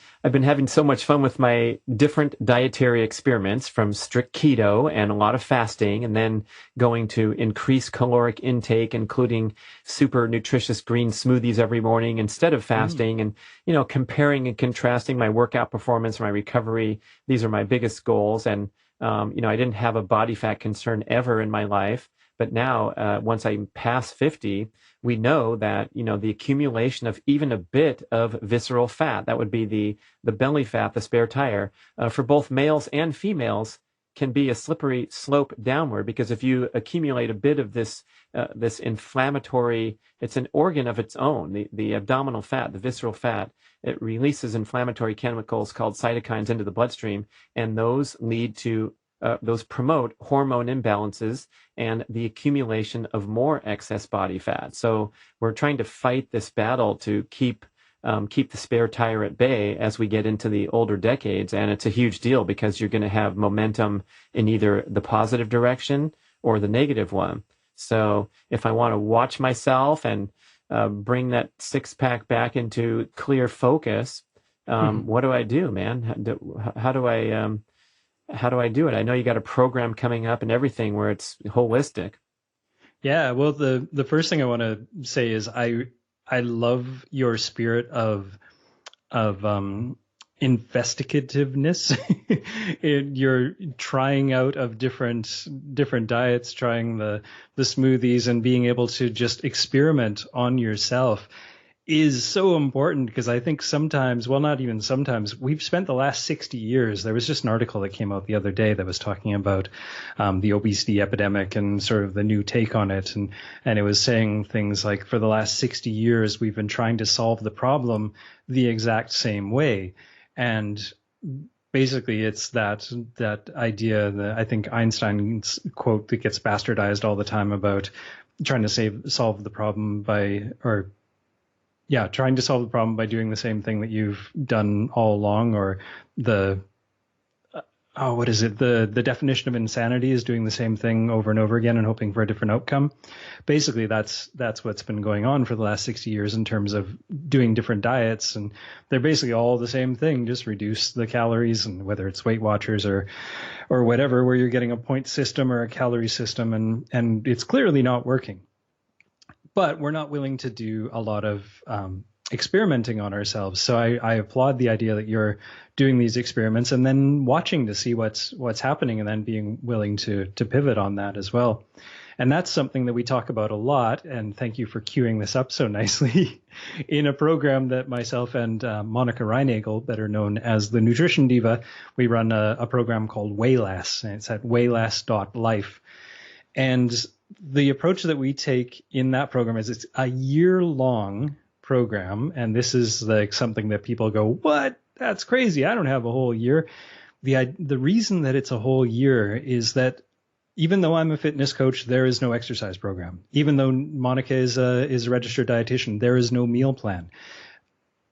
having so much fun with my different dietary experiments, from strict keto and a lot of fasting, and then going to increased caloric intake, including super nutritious green smoothies every morning instead of fasting, and comparing and contrasting my workout performance, my recovery. These are my biggest goals. And, I didn't have a body fat concern ever in my life. But now, once I pass 50, we know that, the accumulation of even a bit of visceral fat, that would be the belly fat, the spare tire, for both males and females, can be a slippery slope downward, because if you accumulate a bit of this this inflammatory, it's an organ of its own, the abdominal fat, the visceral fat, it releases inflammatory chemicals called cytokines into the bloodstream, and those lead to those promote hormone imbalances and the accumulation of more excess body fat. So we're trying to fight this battle to keep the spare tire at bay as we get into the older decades. And it's a huge deal because you're going to have momentum in either the positive direction or the negative one. So if I want to watch myself and bring that six-pack back into clear focus, what do I do, man? How do I do it? I know you got a program coming up and everything where it's holistic. Yeah, well, the first thing I want to say is I love your spirit of investigativeness. You're trying out of different diets, trying the smoothies, and being able to just experiment on yourself is so important, because I think sometimes, well, not even sometimes, we've spent the last 60 years. There was just an article that came out the other day that was talking about the obesity epidemic and sort of the new take on it. And it was saying things like, for the last 60 years, we've been trying to solve the problem the exact same way. And basically, it's that idea that I think Einstein's quote that gets bastardized all the time about trying to solve the problem trying to solve the problem by doing the same thing that you've done all along, or the definition of insanity is doing the same thing over and over again and hoping for a different outcome. Basically, that's what's been going on for the last 60 years in terms of doing different diets, and they're basically all the same thing, just reduce the calories, and whether it's Weight Watchers or whatever, where you're getting a point system or a calorie system, and it's clearly not working. But we're not willing to do a lot of experimenting on ourselves. So I applaud the idea that you're doing these experiments and then watching to see what's happening, and then being willing to pivot on that as well. And that's something that we talk about a lot. And thank you for queuing this up so nicely in a program that myself and Monica Reinagel, better known as the Nutrition Diva, we run a program called Weighless, and it's at weighless.live. And the approach that we take in that program is it's a year-long program. And this is like something that people go, what? That's crazy. I don't have a whole year. The reason that it's a whole year is that even though I'm a fitness coach, there is no exercise program. Even though Monica is a registered dietitian, there is no meal plan.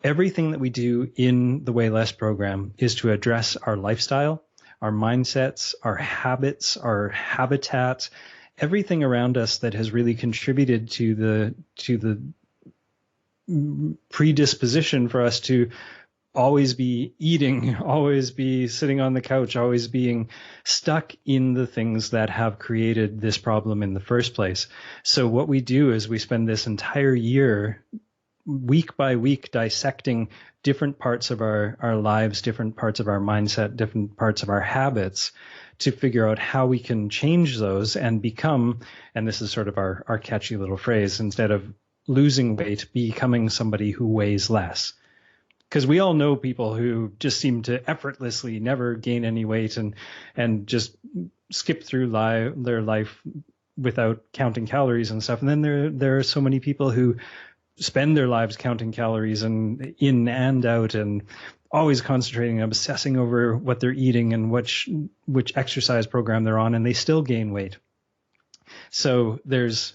Everything that we do in the Way Less program is to address our lifestyle, our mindsets, our habits, our habitat, everything around us that has really contributed to the predisposition for us to always be eating, always be sitting on the couch, always being stuck in the things that have created this problem in the first place. So what we do is we spend this entire year, week by week, dissecting different parts of our lives, different parts of our mindset, different parts of our habits, to figure out how we can change those and become, and this is sort of our catchy little phrase, instead of losing weight, becoming somebody who weighs less. Because we all know people who just seem to effortlessly never gain any weight and just skip through their life without counting calories and stuff. And then there are so many people who spend their lives counting calories and in and out, and always concentrating and obsessing over what they're eating and which exercise program they're on, and they still gain weight. So there's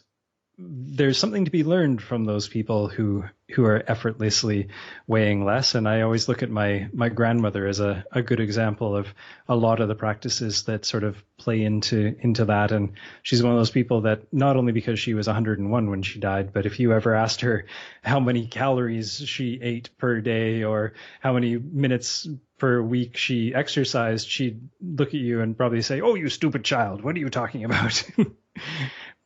something to be learned from those people who are effortlessly weighing less. And I always look at my grandmother as a good example of a lot of the practices that sort of play into that. And she's one of those people that, not only because she was 101 when she died, but if you ever asked her how many calories she ate per day or how many minutes per week she exercised, she'd look at you and probably say, "Oh, you stupid child, what are you talking about?"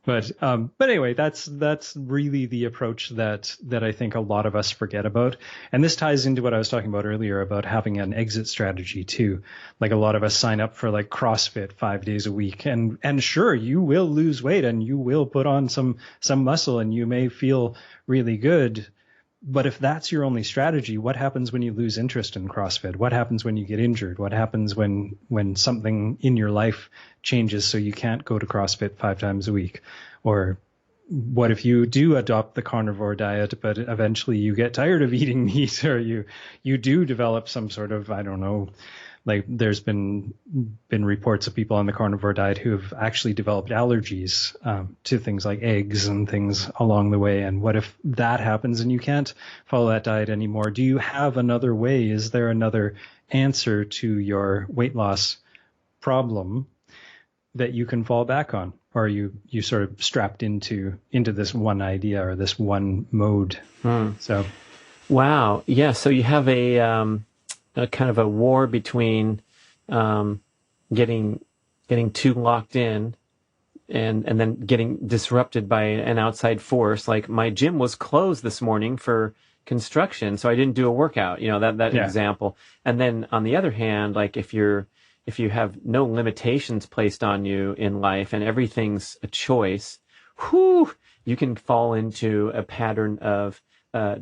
But anyway, that's really the approach that I think a lot of us forget about. And this ties into what I was talking about earlier about having an exit strategy too. Like, a lot of us sign up for like CrossFit 5 days a week, and sure, you will lose weight and you will put on some muscle and you may feel really good. But if that's your only strategy, what happens when you lose interest in CrossFit? What happens when you get injured? What happens when something in your life changes so you can't go to CrossFit 5 times a week? Or what if you do adopt the carnivore diet, but eventually you get tired of eating meat, or you do develop some sort of, I don't know, like there's been reports of people on the carnivore diet who have actually developed allergies to things like eggs and things along the way. And what if that happens and you can't follow that diet anymore? Do you have another way? Is there another answer to your weight loss problem that you can fall back on? Or are you sort of strapped into this one idea or this one mode? So, wow, yeah. So you have a kind of a war between getting too locked in and then getting disrupted by an outside force. Like my gym was closed this morning for construction, so I didn't do a workout. That example. And then on the other hand, like if you have no limitations placed on you in life and everything's a choice, you can fall into a pattern of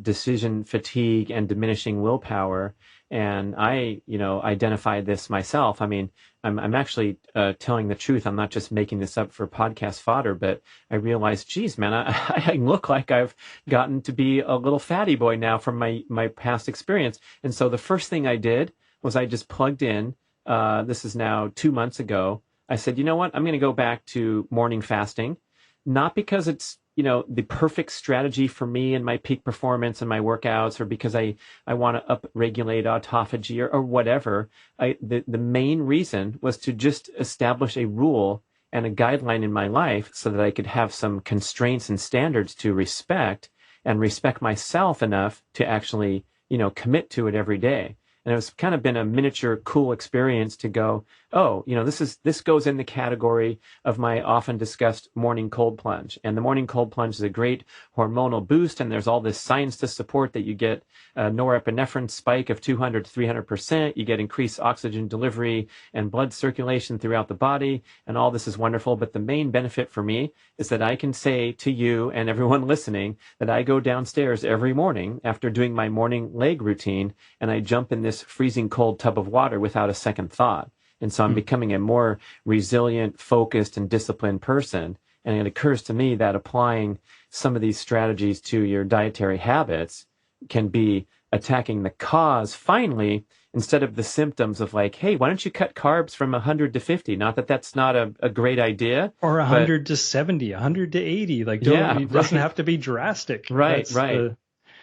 decision fatigue and diminishing willpower. And I, identify this myself. I mean, I'm actually telling the truth. I'm not just making this up for podcast fodder, but I realized, geez, man, I look like I've gotten to be a little fatty boy now from my past experience. And so the first thing I did was I just plugged in. This is now 2 months ago. I said, you know what? I'm going to go back to morning fasting, not because it's, the perfect strategy for me and my peak performance and my workouts, or because I want to upregulate autophagy or whatever. The main reason was to just establish a rule and a guideline in my life so that I could have some constraints and standards to respect and respect myself enough to actually, commit to it every day. And it's kind of been a miniature cool experience to go, oh, this goes in the category of my often discussed morning cold plunge. And the morning cold plunge is a great hormonal boost. And there's all this science to support that you get a norepinephrine spike of 200 to 300%. You get increased oxygen delivery and blood circulation throughout the body. And all this is wonderful. But the main benefit for me is that I can say to you and everyone listening that I go downstairs every morning after doing my morning leg routine and I jump in this freezing cold tub of water without a second thought. And so I'm becoming a more resilient, focused, and disciplined person. And it occurs to me that applying some of these strategies to your dietary habits can be attacking the cause finally, instead of the symptoms of like, hey, why don't you cut carbs from 100 to 50? Not that that's not a great idea. Or 100 to 70, 100 to 80. Like, it doesn't have to be drastic. Right.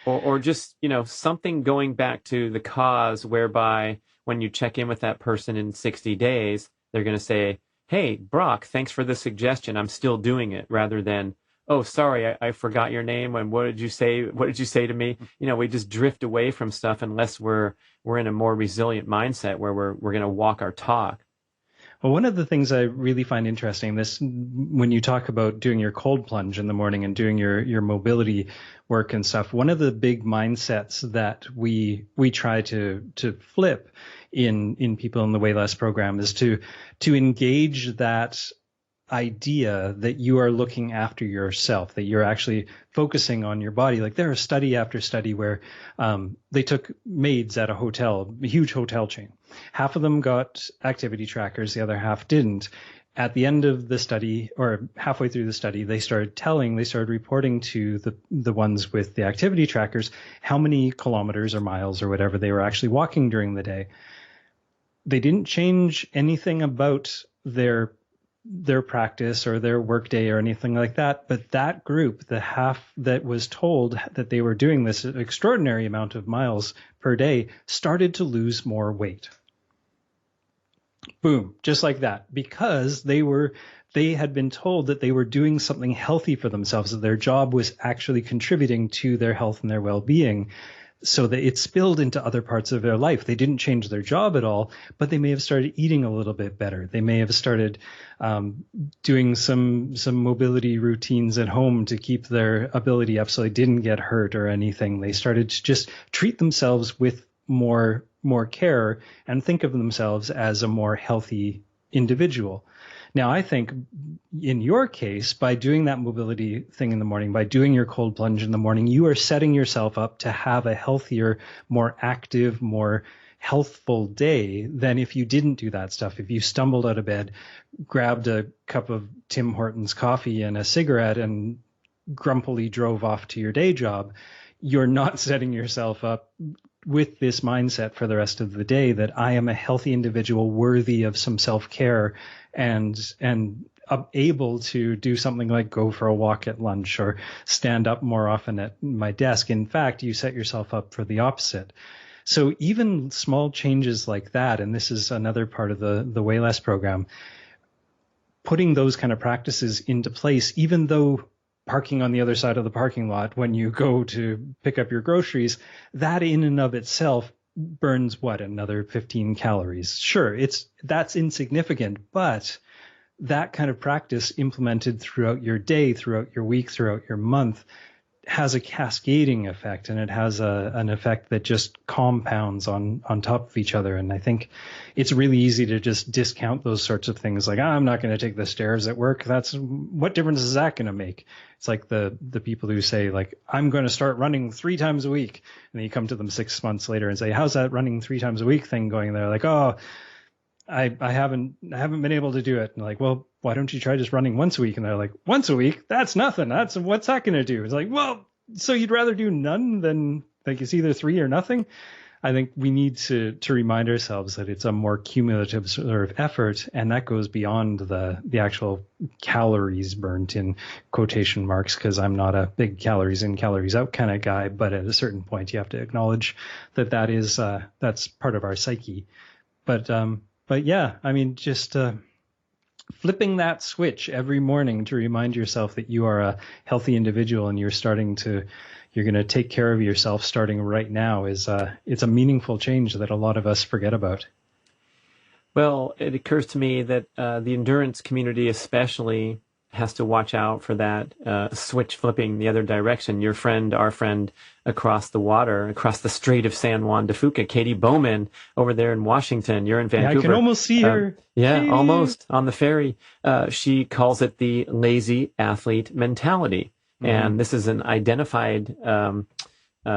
Or just, something going back to the cause whereby when you check in with that person in 60 days, they're going to say, hey, Brock, thanks for the suggestion. I'm still doing it, rather than, oh, sorry, I forgot your name. And what did you say? What did you say to me? We just drift away from stuff unless we're in a more resilient mindset where we're going to walk our talk. Well, one of the things I really find interesting, when you talk about doing your cold plunge in the morning and doing your mobility work and stuff, one of the big mindsets that we try to flip in people in the Way Less program is to engage that idea that you are looking after yourself, that you're actually focusing on your body. Like there are study after study where they took maids at a huge hotel chain. Half of them got activity trackers, the other half didn't. At the end of the study, or halfway through the study, they started reporting to the ones with the activity trackers how many kilometers or miles or whatever they were actually walking during the day. They didn't change anything about their practice or their workday or anything like that. But that group, the half that was told that they were doing this extraordinary amount of miles per day, started to lose more weight. Boom, just like that, because they had been told that they were doing something healthy for themselves, that their job was actually contributing to their health and their well-being, so that it spilled into other parts of their life. They didn't change their job at all, but they may have started eating a little bit better. They may have started doing some mobility routines at home to keep their ability up so they didn't get hurt or anything. They started to just treat themselves with more care and think of themselves as a more healthy individual. Now, I think in your case, by doing that mobility thing in the morning, by doing your cold plunge in the morning, you are setting yourself up to have a healthier, more active, more healthful day than if you didn't do that stuff. If you stumbled out of bed, grabbed a cup of Tim Hortons coffee and a cigarette and grumpily drove off to your day job, you're not setting yourself up with this mindset for the rest of the day that I am a healthy individual worthy of some self-care and able to do something like go for a walk at lunch or stand up more often at my desk. In fact, you set yourself up for the opposite. So even small changes like that, and this is another part of the Way Less program, putting those kind of practices into place, even though parking on the other side of the parking lot when you go to pick up your groceries, that in and of itself burns another 15 calories. Sure, that's insignificant, but that kind of practice implemented throughout your day, throughout your week, throughout your month has a cascading effect, and it has an effect that just compounds on top of each other. And I think it's really easy to just discount those sorts of things, like, I'm not going to take the stairs at work. What difference is that going to make? It's like the people who say, like, I'm going to start running 3 times a week, and then you come to them 6 months later and say, how's that running 3 times a week thing going? They're like, oh, I haven't been able to do it. And like, well, why don't you try just running once a week? And they're like, once a week? That's nothing. What's that going to do? It's like, well, so you'd rather do none than, like, it's either 3 or nothing? I think we need to remind ourselves that it's a more cumulative sort of effort, and that goes beyond the actual calories burnt in quotation marks, because I'm not a big calories in, calories out kind of guy. But at a certain point, you have to acknowledge that is that's part of our psyche. But yeah, I mean, just flipping that switch every morning to remind yourself that you are a healthy individual and you're going to take care of yourself starting right now it's a meaningful change that a lot of us forget about. Well, it occurs to me that the endurance community especially has to watch out for that switch flipping the other direction. Our friend across the water, across the Strait of San Juan de Fuca, Katie Bowman, over there in Washington. You're in Vancouver. Yeah, I can almost see her. Yeah, Katie. Almost on the ferry. She calls it the lazy athlete mentality. Mm-hmm. And this is an identified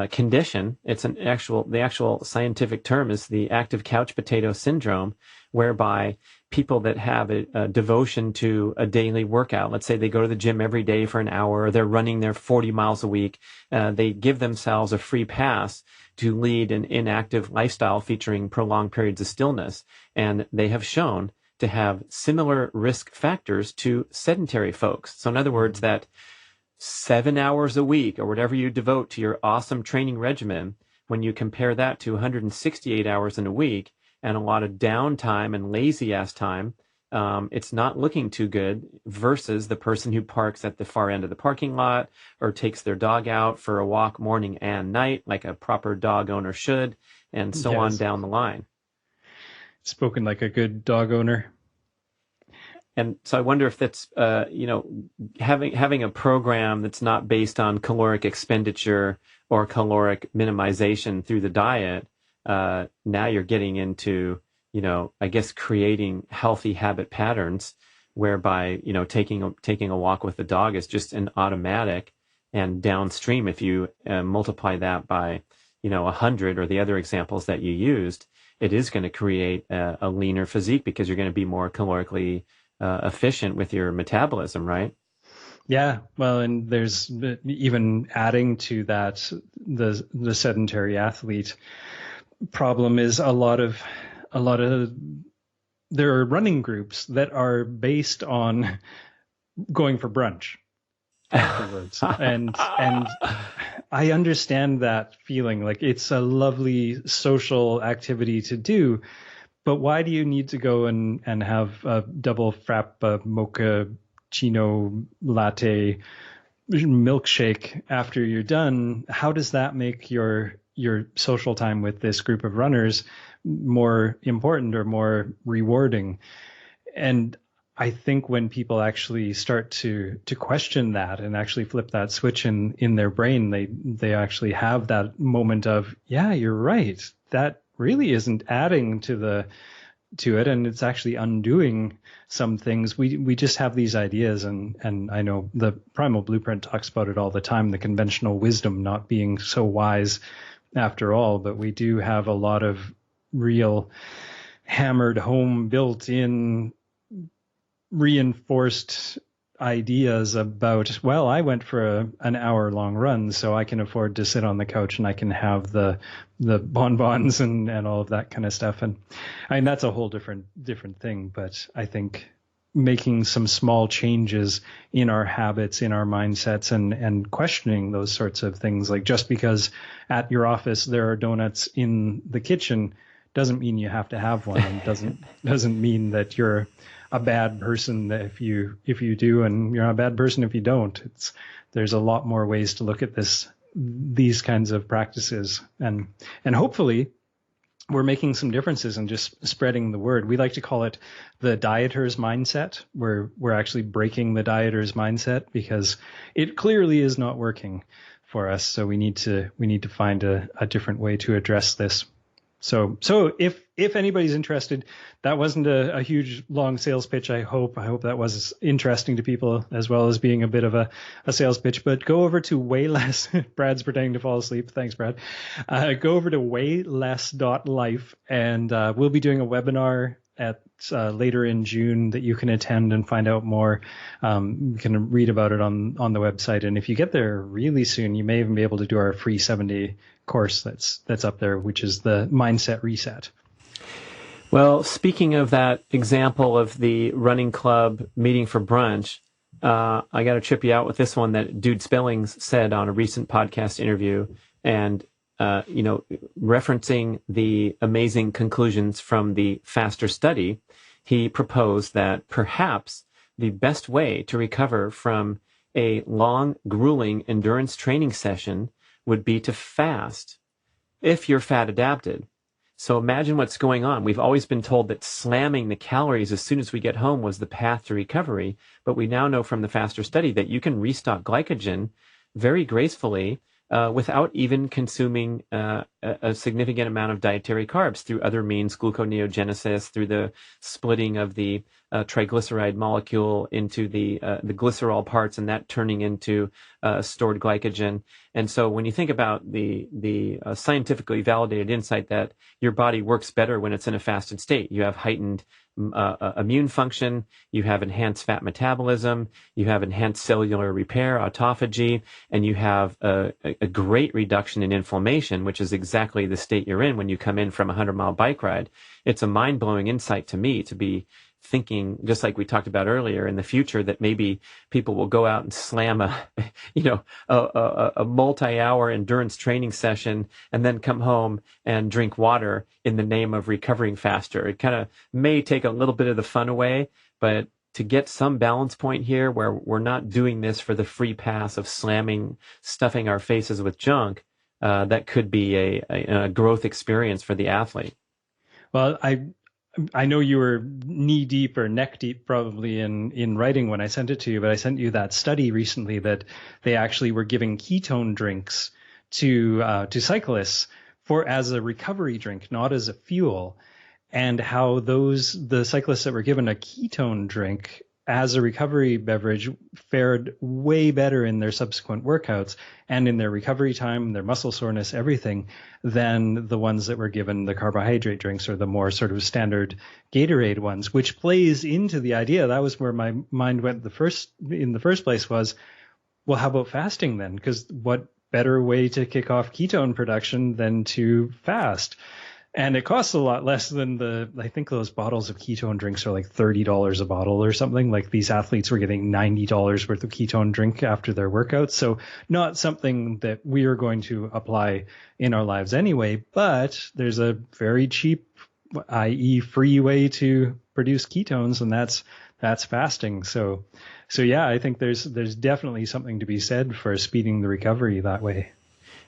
condition. It's the actual scientific term is the active couch potato syndrome, whereby people that have a devotion to a daily workout, let's say they go to the gym every day for an hour, or they're running their 40 miles a week, they give themselves a free pass to lead an inactive lifestyle featuring prolonged periods of stillness. And they have shown to have similar risk factors to sedentary folks. So in other words, that 7 hours a week or whatever you devote to your awesome training regimen, when you compare that to 168 hours in a week and a lot of downtime and lazy ass time, it's not looking too good versus the person who parks at the far end of the parking lot or takes their dog out for a walk morning and night like a proper dog owner should, and so on down the line. Spoken like a good dog owner. And so I wonder if that's, having a program that's not based on caloric expenditure or caloric minimization through the diet, now you're getting into, I guess creating healthy habit patterns whereby, taking a walk with the dog is just an automatic, and downstream, if you multiply that by, 100 or the other examples that you used, it is going to create a leaner physique because you're going to be more calorically efficient with your metabolism, right? Yeah, well, and there's even adding to that, the sedentary athlete problem is a lot of there are running groups that are based on going for brunch afterwards, and I understand that feeling. Like, it's a lovely social activity to do, but why do you need to go and have a double frappa mocha chino latte milkshake after you're done? How does that make your social time with this group of runners more important or more rewarding? And I think when people actually start to question that and actually flip that switch in their brain, they actually have that moment of, yeah, you're right. That really isn't adding to to it, and it's actually undoing some things. We just have these ideas, and I know the Primal Blueprint talks about it all the time, the conventional wisdom not being so wise after all, but we do have a lot of real hammered home, built in, reinforced ideas about, well, I went for an hour long run, so I can afford to sit on the couch and I can have the bonbons and all of that kind of stuff. And I mean, that's a whole different thing. But I think making some small changes in our habits, in our mindsets, and questioning those sorts of things, like just because at your office there are donuts in the kitchen doesn't mean you have to have one, and doesn't mean that you're a bad person if you do, and you're a bad person if you don't. There's a lot more ways to look at these kinds of practices, and hopefully we're making some differences and just spreading the word. We like to call it the dieter's mindset. We're actually breaking the dieter's mindset because it clearly is not working for us. So we need to find a different way to address this. So if anybody's interested, that wasn't a huge long sales pitch. I hope that was interesting to people as well as being a bit of a sales pitch. But go over to Weighless. Brad's pretending to fall asleep. Thanks, Brad. Go over to weighless.live, and we'll be doing a webinar at later in June that you can attend and find out more. You can read about it on the website. And if you get there really soon, you may even be able to do our free 7-day course that's up there, which is the Mindset Reset. Well, speaking of that example of the running club meeting for brunch, I got to trip you out with this one that Dude Spellings said on a recent podcast interview, and referencing the amazing conclusions from the FASTER study, he proposed that perhaps the best way to recover from a long, grueling endurance training session would be to fast if you're fat adapted. So imagine what's going on. We've always been told that slamming the calories as soon as we get home was the path to recovery, but we now know from the FASTER study that you can restock glycogen very gracefully without even consuming a significant amount of dietary carbs through other means, gluconeogenesis, through the splitting of the triglyceride molecule into the glycerol parts, and that turning into stored glycogen. And so when you think about the scientifically validated insight that your body works better when it's in a fasted state, you have heightened immune function, you have enhanced fat metabolism, you have enhanced cellular repair, autophagy, and you have a great reduction in inflammation, which is exactly the state you're in when you come in from a 100-mile bike ride. It's a mind-blowing insight to me to be thinking, just like we talked about earlier, in the future that maybe people will go out and slam a multi-hour endurance training session and then come home and drink water in the name of recovering faster. It kind of may take a little bit of the fun away, but to get some balance point here where we're not doing this for the free pass of stuffing our faces with junk, that could be a growth experience for the athlete. Well, I know you were knee deep or neck deep probably in writing when I sent it to you, but I sent you that study recently that they actually were giving ketone drinks to cyclists as a recovery drink, not as a fuel, and how the cyclists that were given a ketone drink as a recovery beverage fared way better in their subsequent workouts and in their recovery time, their muscle soreness, everything, than the ones that were given the carbohydrate drinks or the more sort of standard Gatorade ones, which plays into the idea. That was where my mind went in the first place was, well, how about fasting then? Because what better way to kick off ketone production than to fast? And it costs a lot less than I think those bottles of ketone drinks are like $30 a bottle or something. Like these athletes were getting $90 worth of ketone drink after their workouts. So not something that we are going to apply in our lives anyway, but there's a very cheap, i.e. free way to produce ketones, and that's fasting. So yeah, I think there's definitely something to be said for speeding the recovery that way.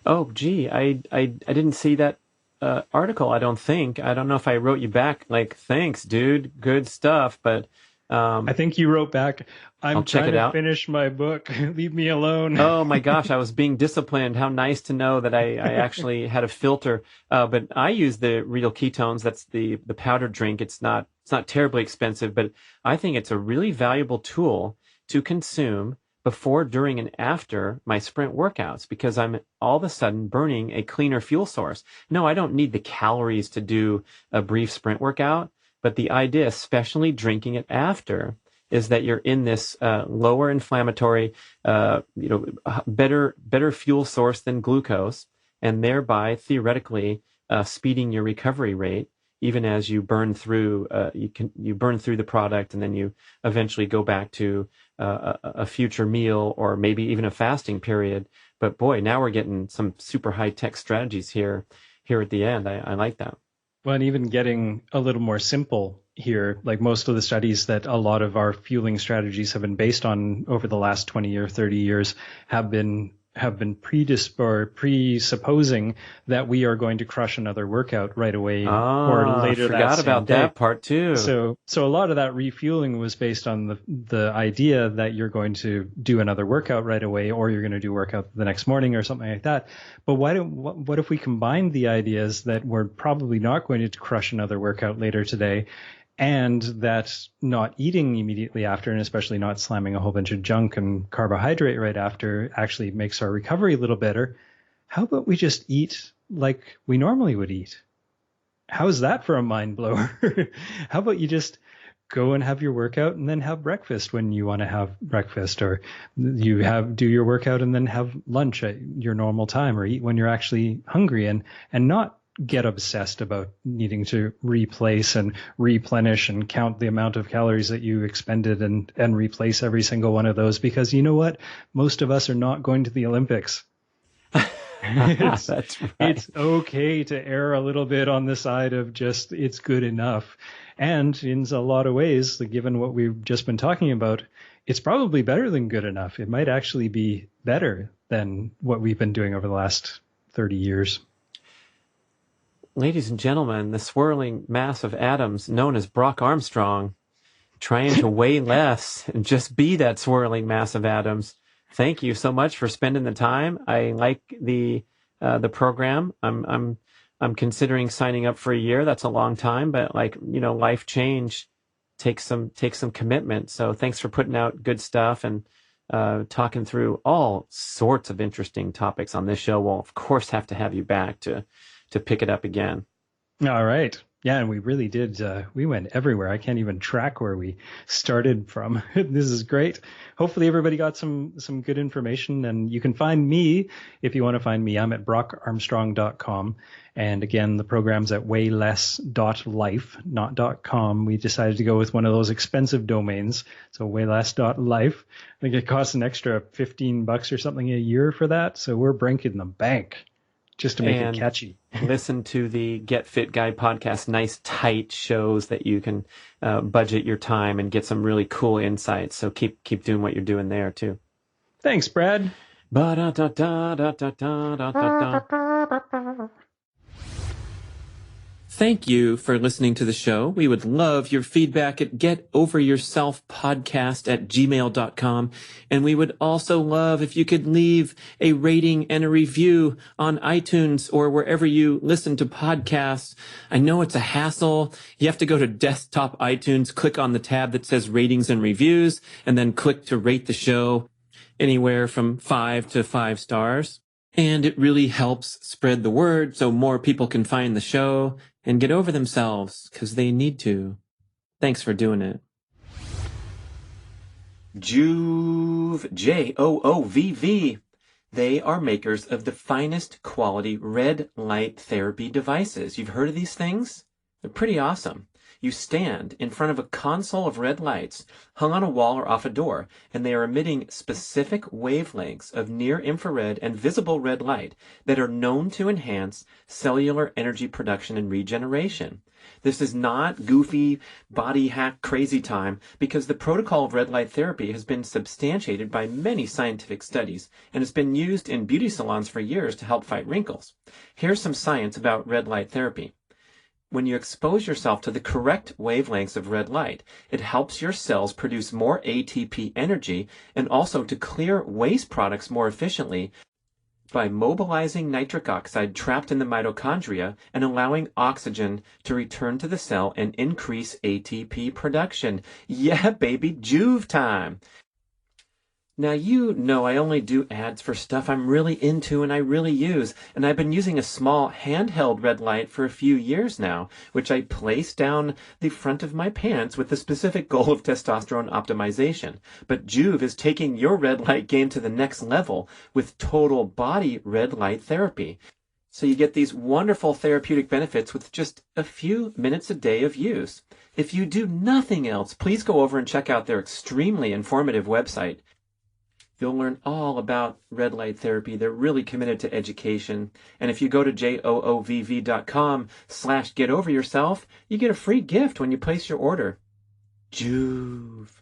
Oh, gee, I didn't see that article, I don't think. I don't know if I wrote you back like, thanks, dude, good stuff. But I think you wrote back, I'll I'm check trying it to out. finish my book. Leave me alone. Oh my gosh, I was being disciplined. How nice to know that I actually had a filter. But I use the Real Ketones. That's the powdered drink. It's not terribly expensive, but I think it's a really valuable tool to consume before, during, and after my sprint workouts, because I'm all of a sudden burning a cleaner fuel source. No, I don't need the calories to do a brief sprint workout, but the idea, especially drinking it after, is that you're in this lower inflammatory, better fuel source than glucose, and thereby theoretically speeding your recovery rate, even as you burn through you burn through the product, and then you eventually go back to a future meal or maybe even a fasting period. But boy, now we're getting some super high tech strategies here at the end. I like that. Well, and even getting a little more simple here, like most of the studies that a lot of our fueling strategies have been based on over the last 20 or 30 years have been presupposing that we are going to crush another workout right away or later. I forgot about that part too. So a lot of that refueling was based on the idea that you're going to do another workout right away, or you're going to do workout the next morning or something like that. But what if we combine the ideas that we're probably not going to crush another workout later today, and that not eating immediately after, and especially not slamming a whole bunch of junk and carbohydrate right after, actually makes our recovery a little better? How about we just eat like we normally would eat? How's that for a mind blower? How about you just go and have your workout and then have breakfast when you want to have breakfast, or do your workout and then have lunch at your normal time, or eat when you're actually hungry, and not get obsessed about needing to replace and replenish and count the amount of calories that you expended and replace every single one of those, because you know what? Most of us are not going to the Olympics. That's right. It's okay to err a little bit on the side of just it's good enough. And in a lot of ways, given what we've just been talking about, it's probably better than good enough. It might actually be better than what we've been doing over the last 30 years. Ladies and gentlemen, the swirling mass of atoms known as Brock Armstrong, trying to weigh less and just be that swirling mass of atoms. Thank you so much for spending the time. I like the program. I'm considering signing up for a year. That's a long time, but life change takes some commitment. So thanks for putting out good stuff and talking through all sorts of interesting topics on this show. We'll of course have to have you back to pick it up again. All right. Yeah, and we really did. We went everywhere. I can't even track where we started from. This is great. Hopefully everybody got some good information. And you can find me, if you want to find me, I'm at brockarmstrong.com. And again, the program's at weighless.life, not .com. We decided to go with one of those expensive domains. So weighless.life. I think it costs an extra $15 or something a year for that. So we're breaking the bank just to make it catchy. Listen to the Get Fit Guy podcast, nice tight shows that you can budget your time and get some really cool insights. So keep doing what you're doing there too. Thanks, Brad. Thank you for listening to the show. We would love your feedback at getoveryourselfpodcast@gmail.com. And we would also love if you could leave a rating and a review on iTunes or wherever you listen to podcasts. I know it's a hassle. You have to go to desktop iTunes, click on the tab that says ratings and reviews, and then click to rate the show anywhere from 5 to 5 stars. And it really helps spread the word so more people can find the show and get over themselves, because they need to. Thanks for doing it. Joovv, Joovv. They are makers of the finest quality red light therapy devices. You've heard of these things? They're pretty awesome. You stand in front of a console of red lights hung on a wall or off a door, and they are emitting specific wavelengths of near-infrared and visible red light that are known to enhance cellular energy production and regeneration. This is not goofy body hack crazy time, because the protocol of red light therapy has been substantiated by many scientific studies and has been used in beauty salons for years to help fight wrinkles. Here's some science about red light therapy. When you expose yourself to the correct wavelengths of red light, it helps your cells produce more ATP energy and also to clear waste products more efficiently by mobilizing nitric oxide trapped in the mitochondria and allowing oxygen to return to the cell and increase ATP production. Yeah, baby, Juve time! Now, you know I only do ads for stuff I'm really into and I really use, and I've been using a small handheld red light for a few years now, which I place down the front of my pants with the specific goal of testosterone optimization. But Juve is taking your red light game to the next level with total body red light therapy. So you get these wonderful therapeutic benefits with just a few minutes a day of use. If you do nothing else, please go over and check out their extremely informative website. You'll learn all about red light therapy. They're really committed to education. And if you go to joovv.com/getoveryourself, you get a free gift when you place your order. Juve.